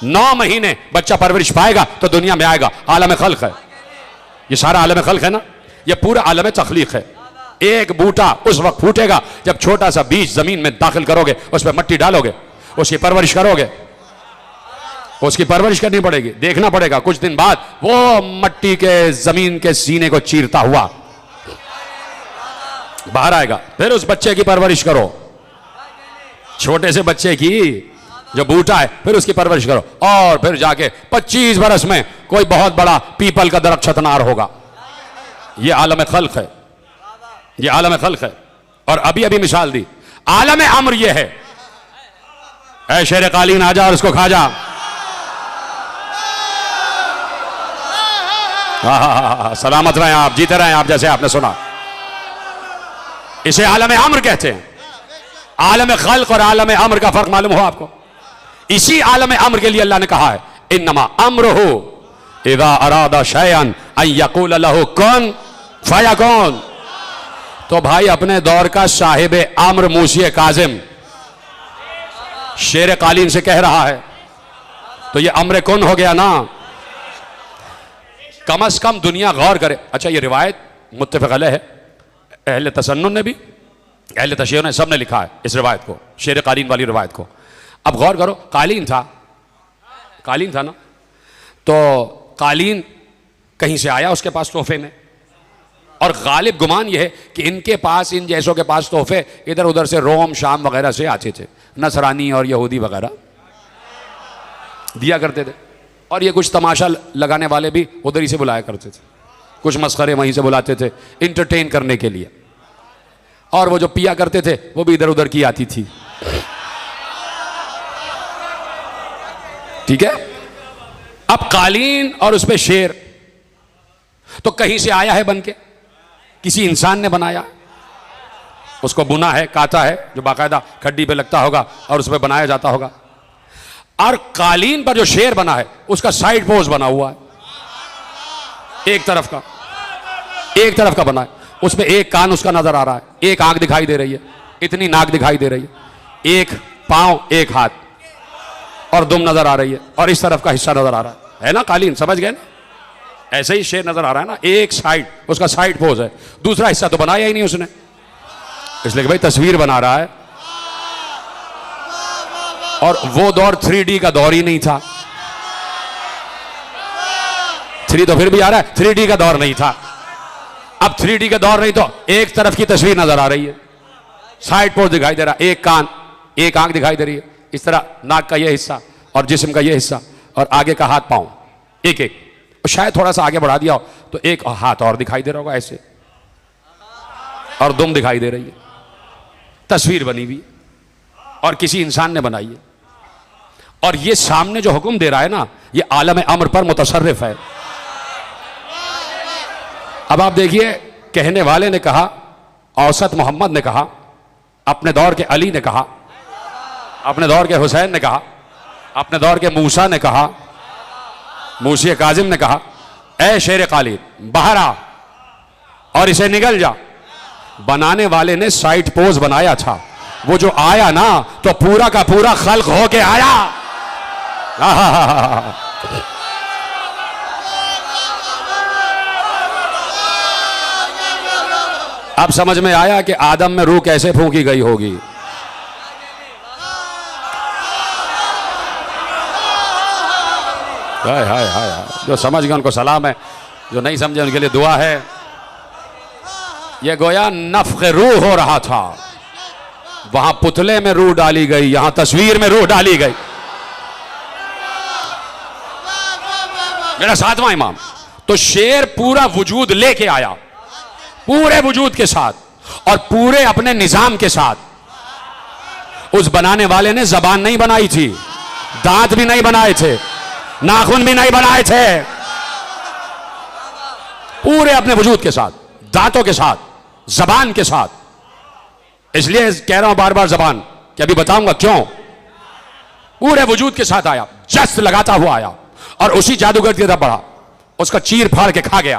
9 महीने बच्चा परवरिश पाएगा तो दुनिया में आएगा, आलम खल्क है। ये सारा आलम खल्क है ना, ये पूरा आलम तख्लीक है। एक बूटा उस वक्त फूटेगा जब छोटा सा बीज जमीन में दाखिल करोगे, उस पर मिट्टी डालोगे, उसकी परवरिश करोगे, उसकी परवरिश करनी पड़ेगी, देखना पड़ेगा। कुछ दिन बाद वो मिट्टी के जमीन के सीने को चीरता हुआ बाहर आएगा। फिर उस बच्चे की परवरिश करो, छोटे से बच्चे की जो बूटा है, फिर उसकी परवरिश करो और फिर जाके 25 बरस में कोई बहुत बड़ा पीपल का दरख्त छतनार होगा। ये आलम खल्क है, ये आलम खल्क है। और अभी अभी मिसाल दी, आलम अम्र ये है, ऐ शेर कालीन आजा और उसको खा जा। सलामत रहें आप, जीते रहें आप, जैसे आपने सुना। इसे आलम अम्र कहते हैं। आलम खल्क और आलम अम्र का फर्क मालूम हो आपको? इसी आलम अम्र के लिए अल्लाह ने कहा है, इन्नमा अम्रुहु इज़ा अरादा शयअन अन यक़ूल लहु कुन फयकुन। तो भाई अपने दौर का साहिब अम्र मूसी काजिम शेर कालीन से कह रहा है, तो ये अम्र कुन हो गया ना। कम अज कम दुनिया गौर करे। अच्छा, ये रिवायत मुत्तफ़क़ अलैह है, अहले तसन्नुन ने भी, अहले तशय्युन ने, सब ने लिखा है इस रिवायत को, शेर कालीन वाली रिवायत को। अब गौर करो, कालीन था, कालीन था ना, तो कालीन कहीं से आया उसके पास तोहफे में, और गालिब गुमान यह है कि इनके पास, इन जैसों के पास तोहफे इधर उधर से रोम शाम वगैरह से आते थे, नसरानी और यहूदी वगैरह दिया करते थे। और ये कुछ तमाशा लगाने वाले भी उधर ही से बुलाया करते थे, कुछ मस्खरे वहीं से बुलाते थे इंटरटेन करने के लिए, और वो जो पिया करते थे वो भी इधर उधर की आती थी। ठीक है। अब कालीन और उस पे शेर तो कहीं से आया है बन के, किसी इंसान ने बनाया, उसको बुना है, काटा है, जो बाकायदा खड्डी पे लगता होगा और उस पर बनाया जाता होगा। और कालीन पर जो शेर बना है उसका साइड पोज बना हुआ है, एक तरफ का बना है, उसमें एक कान उसका नजर आ रहा है, एक आंख दिखाई दे रही है, इतनी नाक दिखाई दे रही है, एक पांव, एक हाथ और दुम नजर आ रही है, और इस तरफ का हिस्सा नजर आ रहा है ना। कालीन समझ गए ना? ऐसे ही शेर नजर आ रहा है ना, एक साइड उसका साइड पोज है, दूसरा हिस्सा तो बनाया ही नहीं उसने, इसलिए कि भाई तस्वीर बना रहा है। और वो दौर 3D का दौर ही नहीं था, 3 तो फिर भी आ रहा है, 3D का दौर नहीं था। अब 3D का दौर नहीं तो एक तरफ की तस्वीर नजर आ रही है, साइड पोज दिखाई दे रहा है, एक कान, एक आंख दिखाई दे रही है, इस तरह नाक का ये हिस्सा और जिस्म का ये हिस्सा और आगे का हाथ पांव, एक एक, और शायद थोड़ा सा आगे बढ़ा दिया हो तो एक हाथ और दिखाई दे रहा होगा ऐसे, और दुम दिखाई दे रही है। तस्वीर बनी हुई और किसी इंसान ने बनाई है, और ये सामने जो हुक्म दे रहा है ना, ये आलम अम्र पर मुतसर्रिफ है। अब आप देखिए, कहने वाले ने कहा, औसत मोहम्मद ने कहा, अपने दौर के अली ने कहा, अपने दौर के हुसैन ने कहा, अपने दौर के मूसा ने कहा, मूसी काजिम ने कहा, ऐ शेर कालीन बाहर आ और इसे निगल जा। बनाने वाले ने साइड पोज बनाया था, वो जो आया ना तो पूरा का पूरा खल्क होके आया। अब समझ में आया कि आदम में रूह कैसे फूंकी गई होगी। हाय हाय हाय, जो समझ गए उनको सलाम है, जो नहीं समझे उनके लिए दुआ है। यह गोया नफ़्ख़ रूह हो रहा था, वहां पुतले में रूह डाली गई, यहां तस्वीर में रूह डाली गई। मेरा 7वां इमाम। तो शेर पूरा वजूद लेके आया, पूरे वजूद के साथ और पूरे अपने निजाम के साथ। उस बनाने वाले ने जबान नहीं बनाई थी, दांत भी नहीं बनाए थे, नाखून भी नहीं बनाए थे, पूरे अपने वजूद के साथ, दांतों के साथ, जबान के साथ। इसलिए कह रहा हूं बार बार जबान, कि अभी बताऊंगा क्यों। पूरे वजूद के साथ आया, जस्त लगाता हुआ आया और उसी जादूगर की तरफ बढ़ा, उसका चीर फाड़ के खा गया,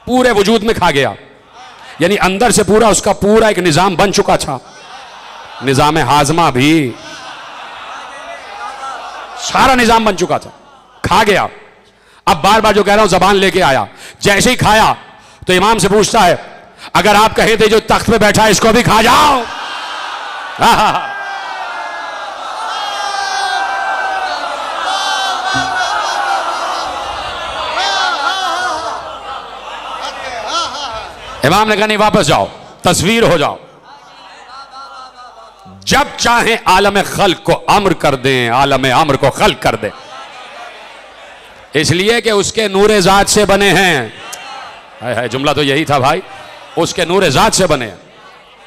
पूरे वजूद में खा गया। यानी अंदर से पूरा उसका पूरा एक निजाम बन चुका था, निजाम हाजमा भी, सारा निजाम बन चुका था, खा गया। अब बार बार जो कह रहा हूं जबान लेके आया, जैसे ही खाया तो इमाम से पूछता है, अगर आप कहे थे जो तख्त पे बैठा है इसको भी खा जाओ। इमाम ने कहा नहीं, वापस जाओ, तस्वीर हो जाओ। जब चाहे आलम खल्क को अम्र कर दें, आलम अम्र को खल्क कर दें, इसलिए कि उसके नूरे जात से बने हैं। है जुमला तो यही था भाई, उसके नूरे जात से बने हैं,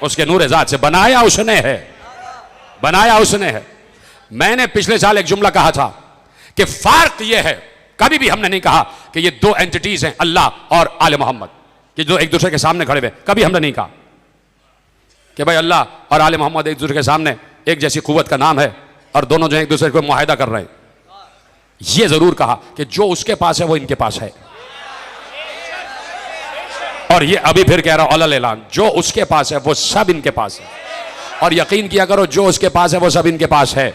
उसके नूरे जात से, बनाया उसने है, बनाया उसने है। मैंने पिछले साल एक जुमला कहा था कि फर्क यह है, कभी भी हमने नहीं कहा कि ये दो एंटिटीज हैं, अल्लाह और आले मोहम्मद, कि जो एक दूसरे के सामने खड़े हुए। कभी हमने नहीं कहा कि भाई अल्लाह और आले मोहम्मद एक दूसरे के सामने एक जैसी कुव्वत का नाम है और दोनों जो एक दूसरे को मुआहिदा कर रहे हैं। यह जरूर कहा कि जो उसके पास है वो इनके पास है, और ये अभी फिर कह रहा हूं अलल ऐलान, जो उसके पास है वो सब इनके पास है। और यकीन किया करो, जो उसके पास है वो सब इनके पास है।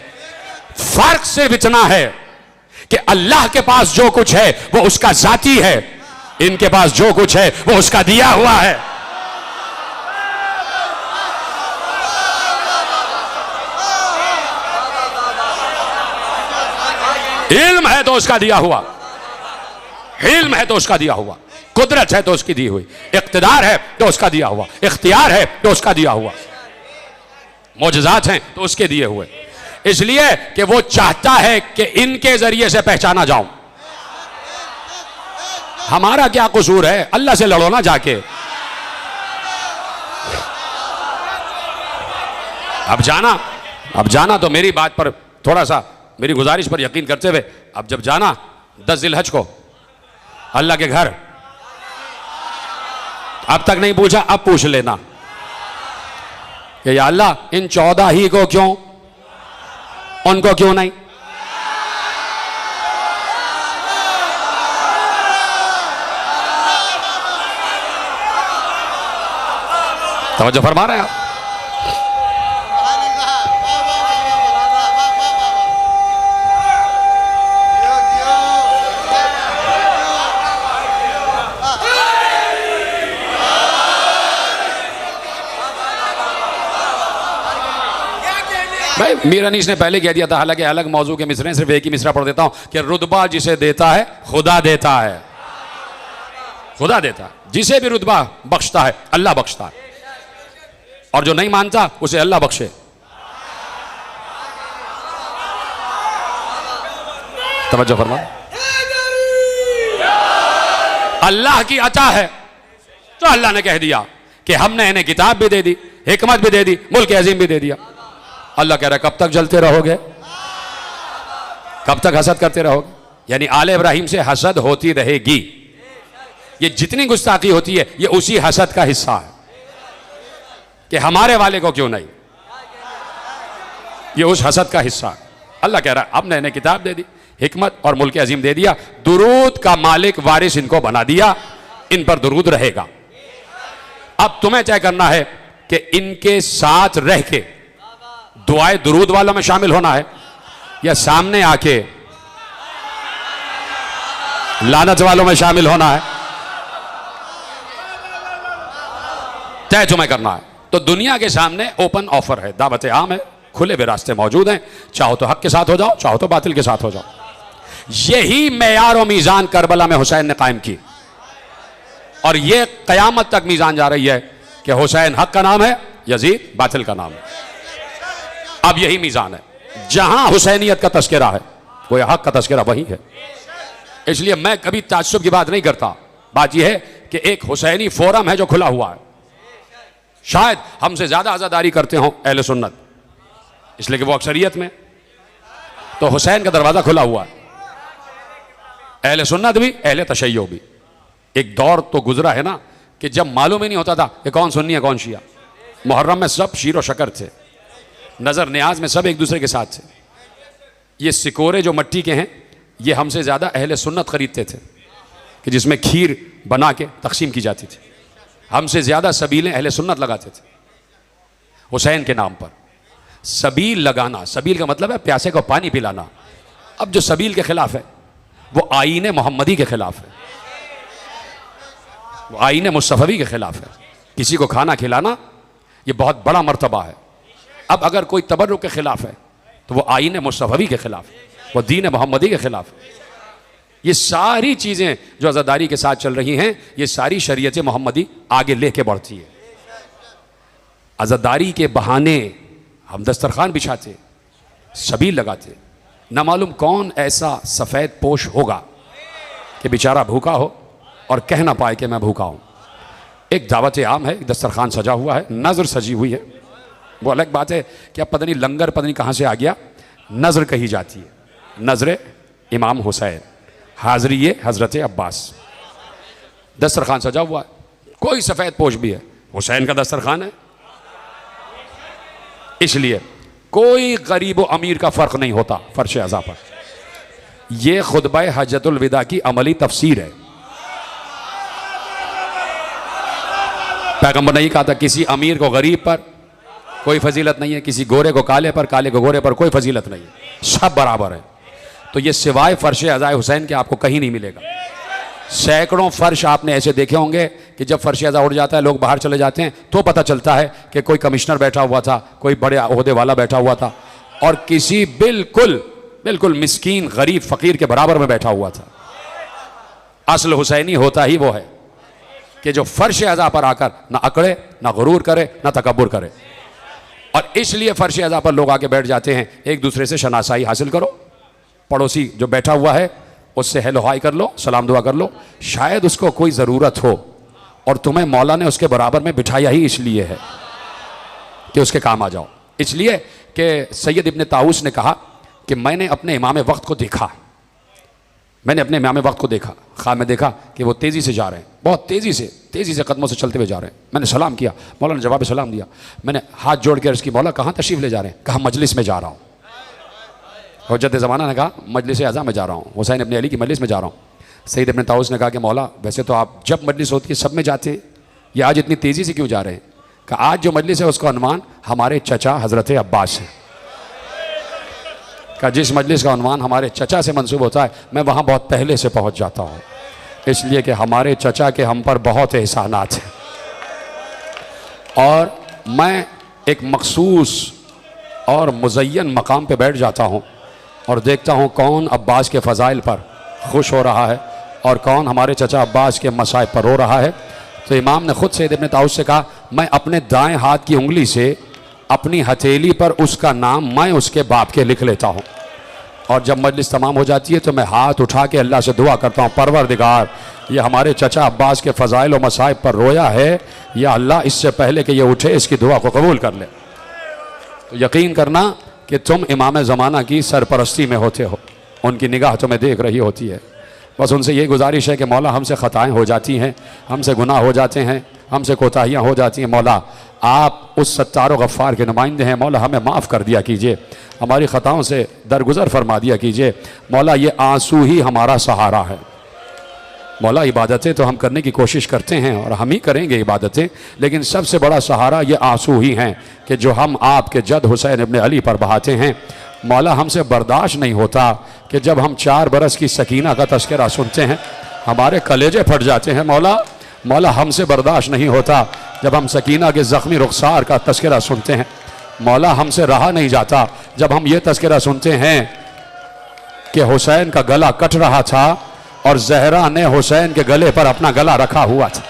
फर्क सिर्फ इतना है कि अल्लाह के पास जो कुछ है वो उसका जाती है, इनके पास जो कुछ है वो उसका दिया हुआ है। इल्म है तो उसका दिया हुआ, इल्म है तो उसका दिया हुआ, कुदरत है तो उसकी दी हुई, इख्तिदार है तो उसका दिया हुआ, इख्तियार है तो उसका दिया हुआ, मौजज़ात हैं तो उसके दिए हुए। इसलिए कि वो चाहता है कि इनके जरिए से पहचाना जाऊं। हमारा क्या कसूर है, अल्लाह से लड़ो ना जाके। अब जाना तो मेरी बात पर थोड़ा सा, मेरी गुजारिश पर यकीन करते हुए, अब जब जाना 10 जिलहज को अल्लाह के घर, अब तक नहीं पूछा, अब पूछ लेना कि या अल्लाह इन 14 ही को क्यों, उनको क्यों नहीं। तवज्जो फरमा रहे हैं आप। भाई मीर अनीस ने पहले कह दिया था, हालांकि अलग मौजू के मिसरे, सिर्फ एक ही मिसरा पढ़ देता हूं कि रुतबा जिसे देता है खुदा देता है, खुदा देता है। जिसे भी रुतबा बख्शता है अल्लाह बख्शता है, और जो नहीं मानता उसे अल्लाह बख्शे। तवज्जो फरमा। अल्लाह की अता है तो अल्लाह ने कह दिया कि हमने इन्हें किताब भी दे दी, हिकमत भी दे दी, मुल्क अजीम भी दे दिया। अल्लाह कह रहा है कब तक जलते रहोगे, कब तक हसद करते रहोगे। यानी आले इब्राहिम से हसद होती रहेगी। ये जितनी गुस्ताखी होती है ये उसी हसद का हिस्सा है कि हमारे वाले को क्यों नहीं, ये उस हसद का हिस्सा है। अल्लाह कह रहा है हमने इन्हें किताब दे दी, हिकमत और मुल्क अजीम दे दिया, दुरूद का मालिक वारिस इनको बना दिया, इन पर दुरूद रहेगा। अब तुम्हें तय करना है कि इनके साथ रह के दुआए दुरूद वालों में शामिल होना है या सामने आके लानत वालों में शामिल होना है, तय तुम्हें करना है। तो दुनिया के सामने ओपन ऑफर है, दावत आम है, खुले हुए रास्ते मौजूद हैं। चाहो तो हक के साथ हो जाओ, चाहो तो बातिल के साथ हो जाओ। यही मेयार और मीज़ान करबला में हुसैन ने कायम की, और यह कयामत तक मीज़ान जा रही है कि हुसैन हक का नाम है, यजीद बातिल का नाम है। अब यही मीज़ान है, जहां हुसैनियत का तस्करा है, कोई हक का तस्करा वही है। इसलिए मैं कभी ताज्जुब की बात नहीं करता। बात यह है कि एक हुसैनी फोरम है जो खुला हुआ है। शायद हमसे ज्यादा आजादारी करते हों अहले सुन्नत, इसलिए कि वो अक्सरियत में, तो हुसैन का दरवाजा खुला हुआ है। अहले सुन्नत भी अहले तशय्यो भी। एक दौर तो गुजरा है ना कि जब मालूम ही नहीं होता था कि कौन सुन्नी है कौन शिया। मुहर्रम में सब शीर व शकर थे, नजर न्याज में सब एक दूसरे के साथ थे। ये सिकोरे जो मट्टी के हैं ये हमसे ज़्यादा अहले सुन्नत खरीदते थे कि जिसमें खीर बना के तकसीम की जाती थी। हमसे ज़्यादा सबीलें अहले सुन्नत लगाते थे हुसैन के नाम पर। सबील लगाना, सबील का मतलब है प्यासे को पानी पिलाना। अब जो सबील के खिलाफ है वो आईने मोहम्मदी के खिलाफ है, वो आईने मुस्तफ़वी के खिलाफ है। किसी को खाना खिलाना ये बहुत बड़ा मर्तबा है। अब अगर कोई तबर्रुक के खिलाफ है तो वो आईने मुस्तफ़वी के खिलाफ है, वो दीन मोहम्मदी के खिलाफ है। ये सारी चीज़ें जो आज़ादारी के साथ चल रही हैं ये सारी शरीयत मोहम्मदी आगे लेके बढ़ती है। आज़ादारी के बहाने हम दस्तरखान बिछाते, सबील लगाते, न मालूम कौन ऐसा सफ़ेद पोश होगा कि बेचारा भूखा हो और कह ना पाए कि मैं भूखा हूँ। एक दावत आम है, एक दस्तरखान सजा हुआ है, नज़र सजी हुई है। वो अलग बात है कि अब पता नहीं लंगर पता नहीं कहाँ से आ गया, नज़र कही जाती है। नज़र इमाम हुसैन, हाज़री ये हज़रत अब्बास। दस्तरखान सजा हुआ है, कोई सफ़ेद पोश भी है, हुसैन का दस्तरखान है। इसलिए कोई गरीब व अमीर का फ़र्क नहीं होता फर्श अज़ा पर। यह खुतबा हज्जतुल विदा की अमली तफसीर है। पैगंबर ने कहा था किसी अमीर को गरीब पर कोई फजीलत नहीं है, किसी गोरे को काले पर, काले को गोरे पर कोई फजीलत नहीं है, सब बराबर है। तो ये सिवाय फर्श अज़ाए हुसैन के आपको कहीं नहीं मिलेगा। सैकड़ों फर्श आपने ऐसे देखे होंगे कि जब फर्श अज़ा उड़ जाता है लोग बाहर चले जाते हैं तो पता चलता है कि कोई कमिश्नर बैठा हुआ था, कोई बड़े ओहदे वाला बैठा हुआ था और किसी बिल्कुल बिल्कुल मिस्कीन गरीब फ़कीर के बराबर में बैठा हुआ था। असल हुसैनी होता ही वो है कि जो फर्श अज़ा पर आकर ना अकड़े, ना गुरूर करे, ना तकब्बुर करे। और इसलिए फर्श अज़ा पर लोग आके बैठ जाते हैं। एक दूसरे से शनासाई हासिल करो, पड़ोसी जो बैठा हुआ है उससे हेलो हाय कर लो, सलाम दुआ कर लो। शायद उसको कोई ज़रूरत हो और तुम्हें मौला ने उसके बराबर में बिठाया ही इसलिए है कि उसके काम आ जाओ। इसलिए कि सैयद इब्न ताऊस ने कहा कि मैंने अपने इमाम वक्त को देखा, मैंने अपने इमाम वक्त को देखा, ख्वाब में देखा कि वो तेज़ी से जा रहे हैं, बहुत तेज़ी से कदमों से चलते हुए जा रहे हैं। मैंने सलाम किया, मौला ने जवाब सलाम दिया। मैंने हाथ जोड़ के अर्ज़ की, मौला कहाँ तशरीफ़ ले जा रहे हैं? कहा मजलिस में जा रहा हूँ। हुज्जत ज़माना ने कहा मजलिस अज़ा में जा रहा हूँ, हुसैन इब्न अली की मजलिस में जा रहा हूँ। सैयद इब्न ताऊस ने कहा कि मौला वैसे तो आप जब मजलिस होती है सब में जाते हैं, ये आज इतनी तेज़ी से क्यों जा रहे हैं? कहा आज जो मजलिस है उसका उन्वान हमारे चचा हज़रत अब्बास है। का जिस मजलिस का उन्वान हमारे चचा से मंसूब होता है मैं वहाँ बहुत पहले से पहुँच जाता हूँ, इसलिए कि हमारे चचा के हम पर बहुत एहसानात हैं। और मैं एक मखसूस और मुज़य्यन मकाम पे बैठ जाता हूँ और देखता हूँ कौन अब्बास के फ़ज़ाइल पर खुश हो रहा है और कौन हमारे चचा अब्बास के मसाइब पर रो रहा है। तो इमाम ने ख़ुद सैयद इब्न ताऊस से कहा मैं अपने दाएँ हाथ की उंगली से अपनी हथेली पर उसका नाम मैं उसके बाप के लिख लेता हूँ और जब मजलिस तमाम हो जाती है तो मैं हाथ उठा के अल्लाह से दुआ करता हूँ, परवरदिगार ये हमारे चचा अब्बास के फ़ज़ाइल और मसाइब पर रोया है, या अल्लाह इससे पहले कि ये उठे इसकी दुआ को कबूल कर ले। तो यकीन करना कि तुम इमाम ज़माना की सरपरस्ती में होते हो, उनकी निगाह तुम्हें देख रही होती है। बस उनसे ये गुजारिश है कि मौला हमसे ख़ताएँ हो जाती हैं, हमसे गुनाह हो जाते हैं, हमसे कोताहियाँ हो जाती हैं, मौला आप उस सत्तार व गफ़्फ़ार के नुमाइंदे हैं, मौला हमें माफ़ कर दिया कीजिए, हमारी ख़ताओं से दरगुज़र फरमा दिया कीजिए। मौला ये आंसू ही हमारा सहारा है। मौला इबादतें तो हम करने की कोशिश करते हैं और हम ही करेंगे इबादतें, लेकिन सबसे बड़ा सहारा ये आंसू ही हैं कि जो हम आपके जद हुसैन इब्न अली पर बहाते हैं। मौला हमसे बर्दाश्त नहीं होता कि जब हम 4 बरस की सकीना का तज़किरा सुनते हैं हमारे कलेजे फट जाते हैं। मौला हमसे बर्दाश्त नहीं होता जब हम सकीना के ज़ख्मी रुखसार का तज़किरा सुनते हैं। मौला हमसे रहा नहीं जाता जब हम ये तज़किरा सुनते हैं कि हुसैन का गला कट रहा था और ज़हरा ने हुसैन के गले पर अपना गला रखा हुआ था।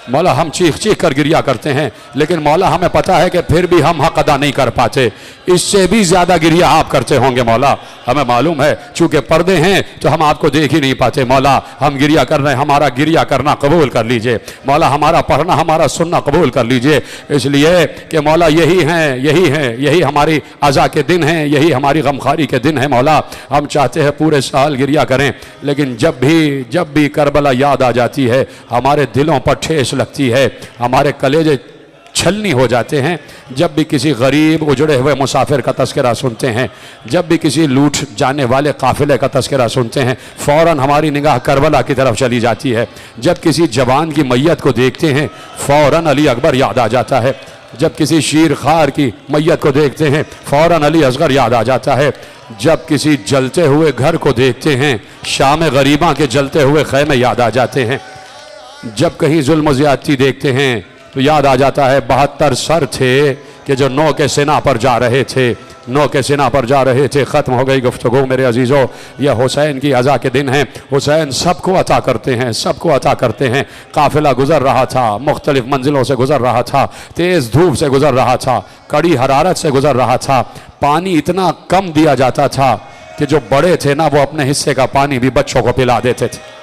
मौला हम चीख चीख कर गिरिया करते हैं, लेकिन मौला हमें पता है कि फिर भी हम हक अदा नहीं कर पाते, इससे भी ज़्यादा गिरिया आप करते होंगे मौला, हमें मालूम है। चूँकि पर्दे हैं तो हम आपको देख ही नहीं पाते मौला, हम गिरिया कर रहे हैं, हमारा गिरिया करना कबूल कर लीजिए मौला, हमारा पढ़ना हमारा सुनना कबूल कर लीजिए, इसलिए कि मौला यही हमारी अज़ा के दिन हैं, यही हमारी गमखारी के दिन है मौला। हम चाहते हैं पूरे साल गिरिया करें, लेकिन जब भी करबला याद आ जाती है हमारे दिलों पर ठेस लगती है, हमारे कलेजे छलनी हो जाते हैं। जब भी किसी गरीब उजड़े हुए मुसाफिर का तस्करा सुनते हैं, जब भी किसी लूट जाने वाले काफिले का तस्करा सुनते हैं, फ़ौरन हमारी निगाह करबला की तरफ चली जाती है। जब किसी जवान की मैयत को देखते हैं फ़ौरन अली अकबर याद आ जाता है, जब किसी शीर खार की मैयत को देखते हैं फ़ौरन अली असगर याद आ जाता है, जब किसी जलते हुए घर को देखते हैं शाम गरीबा के जलते हुए खैमे याद आ जाते हैं, जब कहीं जुल्म ज़्यादती देखते हैं तो याद आ जाता है 72 सर थे कि जो 9 के सेना पर जा रहे थे, 9 के सेना पर जा रहे थे। ख़त्म हो गई गुफ्तगू मेरे अजीज़ों, यह हुसैन की अज़ा के दिन हैं। हुसैन सबको अता करते हैं, सबको अता करते हैं। काफ़िला गुज़र रहा था, मुख्तलिफ़ मंजिलों से गुज़र रहा था, तेज़ धूप से गुज़र रहा था, कड़ी हरारत से गुज़र रहा था, पानी इतना कम दिया जाता था कि जो बड़े थे ना वो अपने हिस्से का पानी भी बच्चों को पिला देते थे।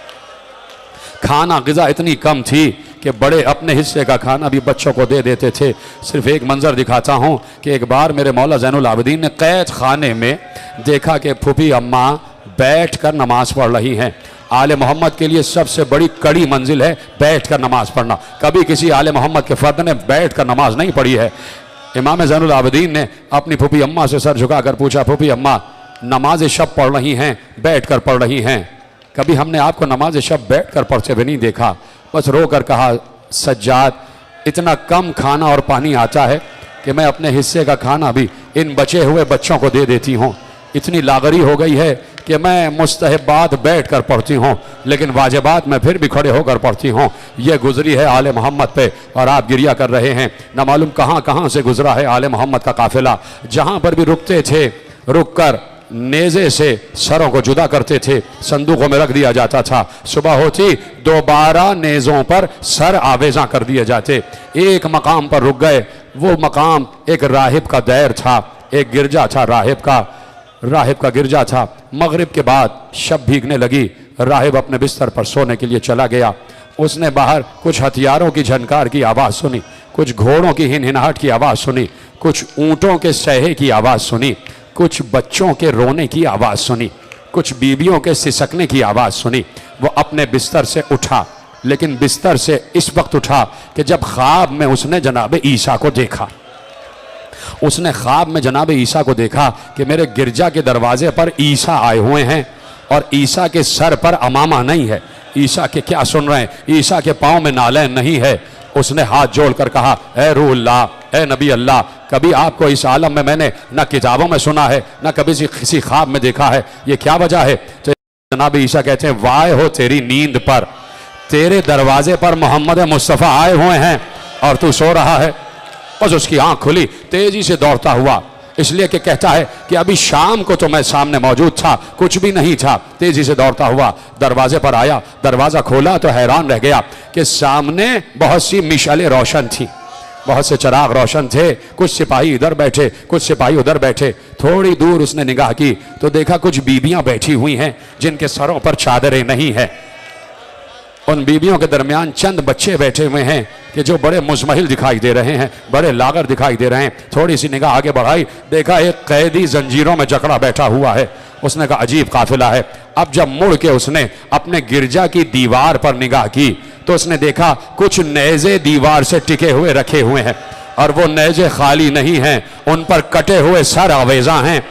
खाना ग़िज़ा इतनी कम थी कि बड़े अपने हिस्से का खाना भी बच्चों को दे देते थे। सिर्फ एक मंज़र दिखाता हूँ कि एक बार मेरे मौला ज़ैनुल आबिदीन ने कैद खाने में देखा कि फूफी अम्मा बैठ कर नमाज़ पढ़ रही हैं। आले मोहम्मद के लिए सबसे बड़ी कड़ी मंजिल है बैठ कर नमाज़ पढ़ना, कभी किसी आले मोहम्मद के फ़र्द ने बैठ कर नमाज़ नहीं पढ़ी है। इमाम ज़ैनुल आबिदीन ने अपनी फूफी अम्मा से सर झुकाकर पूछा, फूफी अम्मा नमाज शब पढ़ रही हैं, बैठ कर पढ़ रही हैं, कभी हमने आपको नमाज शब बैठ कर पढ़ते हुए नहीं देखा। बस रो कर कहा, सज्जाद इतना कम खाना और पानी आता है कि मैं अपने हिस्से का खाना भी इन बचे हुए बच्चों को दे देती हूँ। इतनी लागरी हो गई है कि मैं मुस्तहबात बैठ कर पढ़ती हूँ, लेकिन वाजिबात में फिर भी खड़े होकर पढ़ती हूँ। ये गुजरी है आले मोहम्मद पे और आप गिरिया कर रहे हैं। न मालूम कहाँ कहाँ से गुजरा है आले मोहम्मद का काफिला, जहाँ पर भी रुकते थे रुक कर नेज़े से सरों को जुदा करते थे, संदूकों में रख दिया जाता था। सुबह होती दोबारा नेज़ों पर सर आवेज़ा कर दिए जाते। एक मकाम पर रुक गए, वो मकाम एक राहिब का दैर था, एक गिरजा था राहिब का गिरजा था। मगरिब के बाद शब भीगने लगी, राहिब अपने बिस्तर पर सोने के लिए चला गया। उसने बाहर कुछ हथियारों की झनकार की आवाज़ सुनी, कुछ घोड़ों की हिनहिनाहट की आवाज़ सुनी, कुछ ऊँटों के सहे की आवाज़ सुनी, कुछ बच्चों के रोने की आवाज़ सुनी, कुछ बीवियों के सिसकने की आवाज़ सुनी। वो अपने बिस्तर से उठा, लेकिन बिस्तर से इस वक्त उठा कि जब ख्वाब में उसने जनाब ईसा को देखा। उसने ख्वाब में जनाब ईसा को देखा कि मेरे गिरजा के दरवाजे पर ईसा आए हुए हैं और ईसा के सर पर अमामा नहीं है। ईसा के क्या सुन रहे हैं? ईसा के पाँव में नालैन नहीं है। उसने हाथ जोड़कर कहा, ए रूहुल्लाह, ए नबी अल्लाह, कभी आपको इस आलम में मैंने न किताबों में सुना है न कभी किसी ख्वाब में देखा है, ये क्या वजह है? तो जनाब ईसा कहते हैं, वाय हो तेरी नींद पर, तेरे दरवाजे पर मोहम्मद मुस्तफ़ा आए हुए हैं और तू सो रहा है। बस उसकी आंख खुली, तेजी से दौड़ता हुआ, इसलिए कि कहता है कि अभी शाम को तो मैं सामने मौजूद था, कुछ भी नहीं था। तेजी से दौड़ता हुआ दरवाजे पर आया, दरवाज़ा खोला तो हैरान रह गया कि सामने बहुत सी मिशालें रोशन थी, बहुत से चिराग रोशन थे। कुछ सिपाही इधर बैठे, कुछ सिपाही उधर बैठे। थोड़ी दूर उसने निगाह की तो देखा कुछ बीबियां बैठी हुई हैं जिनके सरों पर चादरें नहीं है। उन बीबियों के दरमियान चंद बच्चे बैठे हुए हैं कि जो बड़े मुज़महिल दिखाई दे रहे हैं, बड़े लागर दिखाई दे रहे हैं। थोड़ी सी निगाह आगे बढ़ाई, देखा एक कैदी जंजीरों में जकड़ा बैठा हुआ है। उसने कहा अजीब काफिला है। अब जब मुड़ के उसने अपने गिरजा की दीवार पर निगाह की तो उसने देखा कुछ नेज़े दीवार से टिके हुए रखे हुए हैं और वो नेज़े खाली नहीं हैं, उन पर कटे हुए सर आवेज़ा हैं।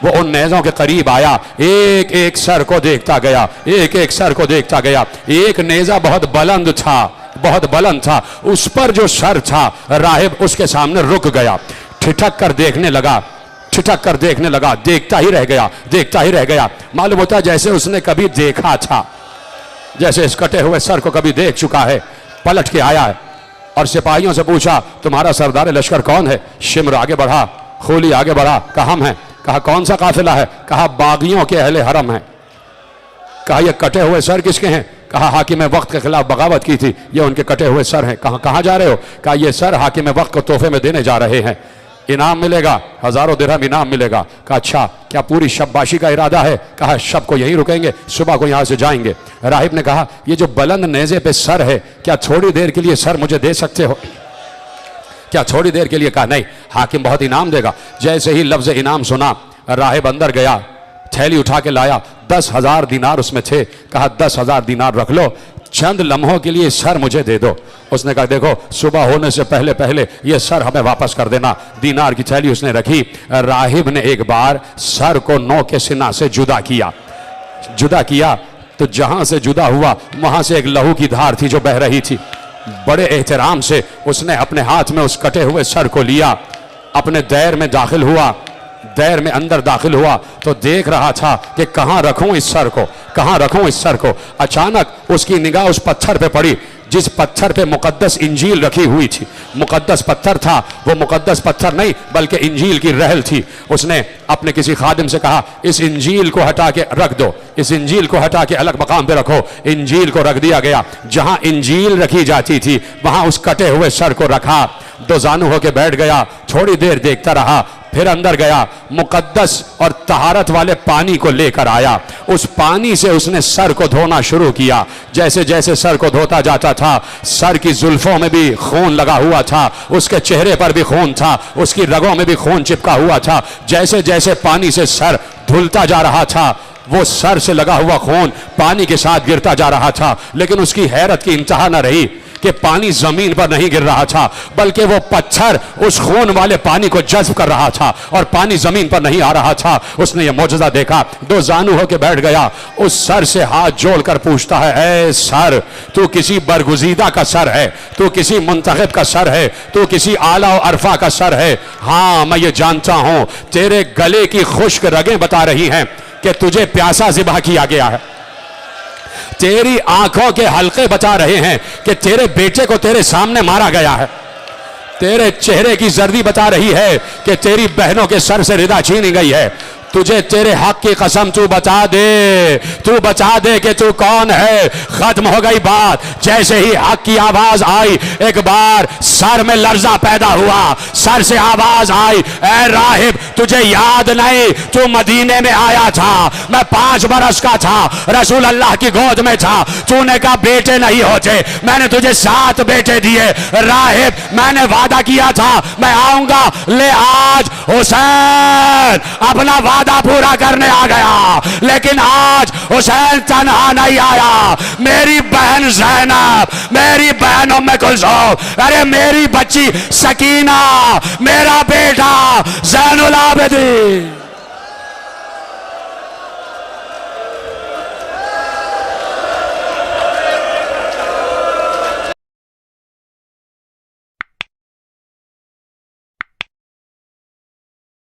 वो उन नेज़ों के करीब आया, एक एक सर को देखता गया, एक एक सर को देखता गया। एक नेज़ा बहुत बुलंद था, बहुत बुलंद था, उस पर जो सर था राहिब उसके सामने रुक गया, ठिठक कर देखने लगा, ठिठक कर देखने लगा, देखता ही रह गया, देखता ही रह गया। मालूम होता जैसे उसने कभी देखा था, जैसे इस कटे हुए सर को कभी देख चुका है। पलट के आया है और सिपाहियों से पूछा, तुम्हारा सरदार लश्कर कौन है? शिम्र आगे बढ़ा, खूली आगे बढ़ा, कहा हम हैं। कहा कौन सा काफिला है? कहा बागियों के अहले हरम है। कहा ये कटे हुए सर किसके हैं? कहा हाकिम वक्त के खिलाफ बगावत की थी, ये उनके कटे हुए सर हैं। कहाँ जा रहे हो? कहा ये सर हाकिम वक्त को तोहफे में देने जा रहे हैं, इनाम मिलेगा, हजारों दिरहम इनाम मिलेगा। कहा अच्छा, क्या पूरी शबबाशी का इरादा है? कहा शब को यहीं रुकेंगे, सुबह को यहां से जाएंगे। राहिब ने कहा ये जो बुलंद नेज़े पे सर है, क्या थोड़ी देर के लिए सर मुझे दे सकते हो? क्या थोड़ी देर के लिए? कहा नहीं, हाकिम बहुत इनाम देगा। जैसे ही लफ्ज इनाम सुना, राहिब अंदर गया, थैली उठा के लाया, 10,000 दीनार उसमें थे। कहा 10,000 दीनार रख लो, चंद लम्हों के लिए सर मुझे दे दो। उसने कहा देखो सुबह होने से पहले पहले ये सर हमें वापस कर देना। दीनार की थैली उसने रखी। राहिब ने एक बार सर को नौ के सिना से जुदा किया तो जहां से जुदा हुआ वहां से एक लहू की धार थी जो बह रही थी। बड़े एहतराम से उसने अपने हाथ में उस कटे हुए सर को लिया, अपने दैर में दाखिल हुआ। दैर में अंदर दाखिल हुआ तो देख रहा था कि कहां रखूं इस सर को, कहां रखूं इस सर को। अचानक उसकी निगाह उस पत्थर पे पड़ी जिस पत्थर पे मुकद्दस इंजील रखी हुई थी। मुकद्दस पत्थर था, वो मुकद्दस पत्थर नहीं बल्कि इंजील की रहल थी। उसने अपने किसी खादिम से कहा इस इंजील को हटा के रख दो, इस इंजील को हटा के अलग मकाम पे रखो। इंजील को रख दिया गया। जहां इंजील रखी जाती थी वहां उस कटे हुए सर को रखा। दो जानू होके बैठ गया, थोड़ी देर देखता रहा, फिर अंदर गया, मुकद्दस और तहारत वाले पानी को लेकर आया। उस पानी से उसने सर को धोना शुरू किया। जैसे जैसे सर को धोता जाता था, सर की जुल्फों में भी खून लगा हुआ था, उसके चेहरे पर भी खून था, उसकी रगों में भी खून चिपका हुआ था। जैसे जैसे पानी से सर धुलता जा रहा था, वो सर से लगा हुआ खून पानी के साथ गिरता जा रहा था। लेकिन उसकी हैरत की इंतहा न रही कि पानी जमीन पर नहीं गिर रहा था, बल्कि वो पत्थर उस खून वाले पानी को जज्ब कर रहा था और पानी जमीन पर नहीं आ रहा था। उसने ये मौजज़ा देखा, दो जानू होकर बैठ गया, उस सर से हाथ जोड़कर पूछता है, ऐ सर, तू किसी बरगुजीदा का सर है, तू किसी मुंतखब का सर है, तू किसी आला और अरफा का सर है। हाँ मैं ये जानता हूं, तेरे गले की खुश्क रगें बता रही हैं कि तुझे प्यासा ज़िबा किया गया है। तेरी आंखों के हलके बता रहे हैं कि तेरे बेटे को तेरे सामने मारा गया है। तेरे चेहरे की जर्दी बता रही है कि तेरी बहनों के सर से रिदा छीनी गई है। तुझे तेरे हक की कसम तू बता दे कि तू कौन है। खत्म हो गई बात। जैसे ही हक की आवाज आई, एक बार सर में लर्जा पैदा हुआ, सर से आवाज आई, ऐ राहिब, तुझे याद नहीं तू मदीने में आया था, मैं 5 बरस का था, रसूल अल्लाह की गोद में था, तूने कहा बेटे नहीं होते, मैंने तुझे 7 बेटे दिए। राहिब, मैंने वादा किया था मैं आऊंगा, ले आज हुसैन अपना वादा पूरा करने आ गया। लेकिन आज हुसैन तन्हा नहीं आया, मेरी बहन ज़ैनब, मेरी बहन उम्मे कुलसूम, अरे मेरी बच्ची सकीना, मेरा बेटा ज़ैनुल आबिदीन।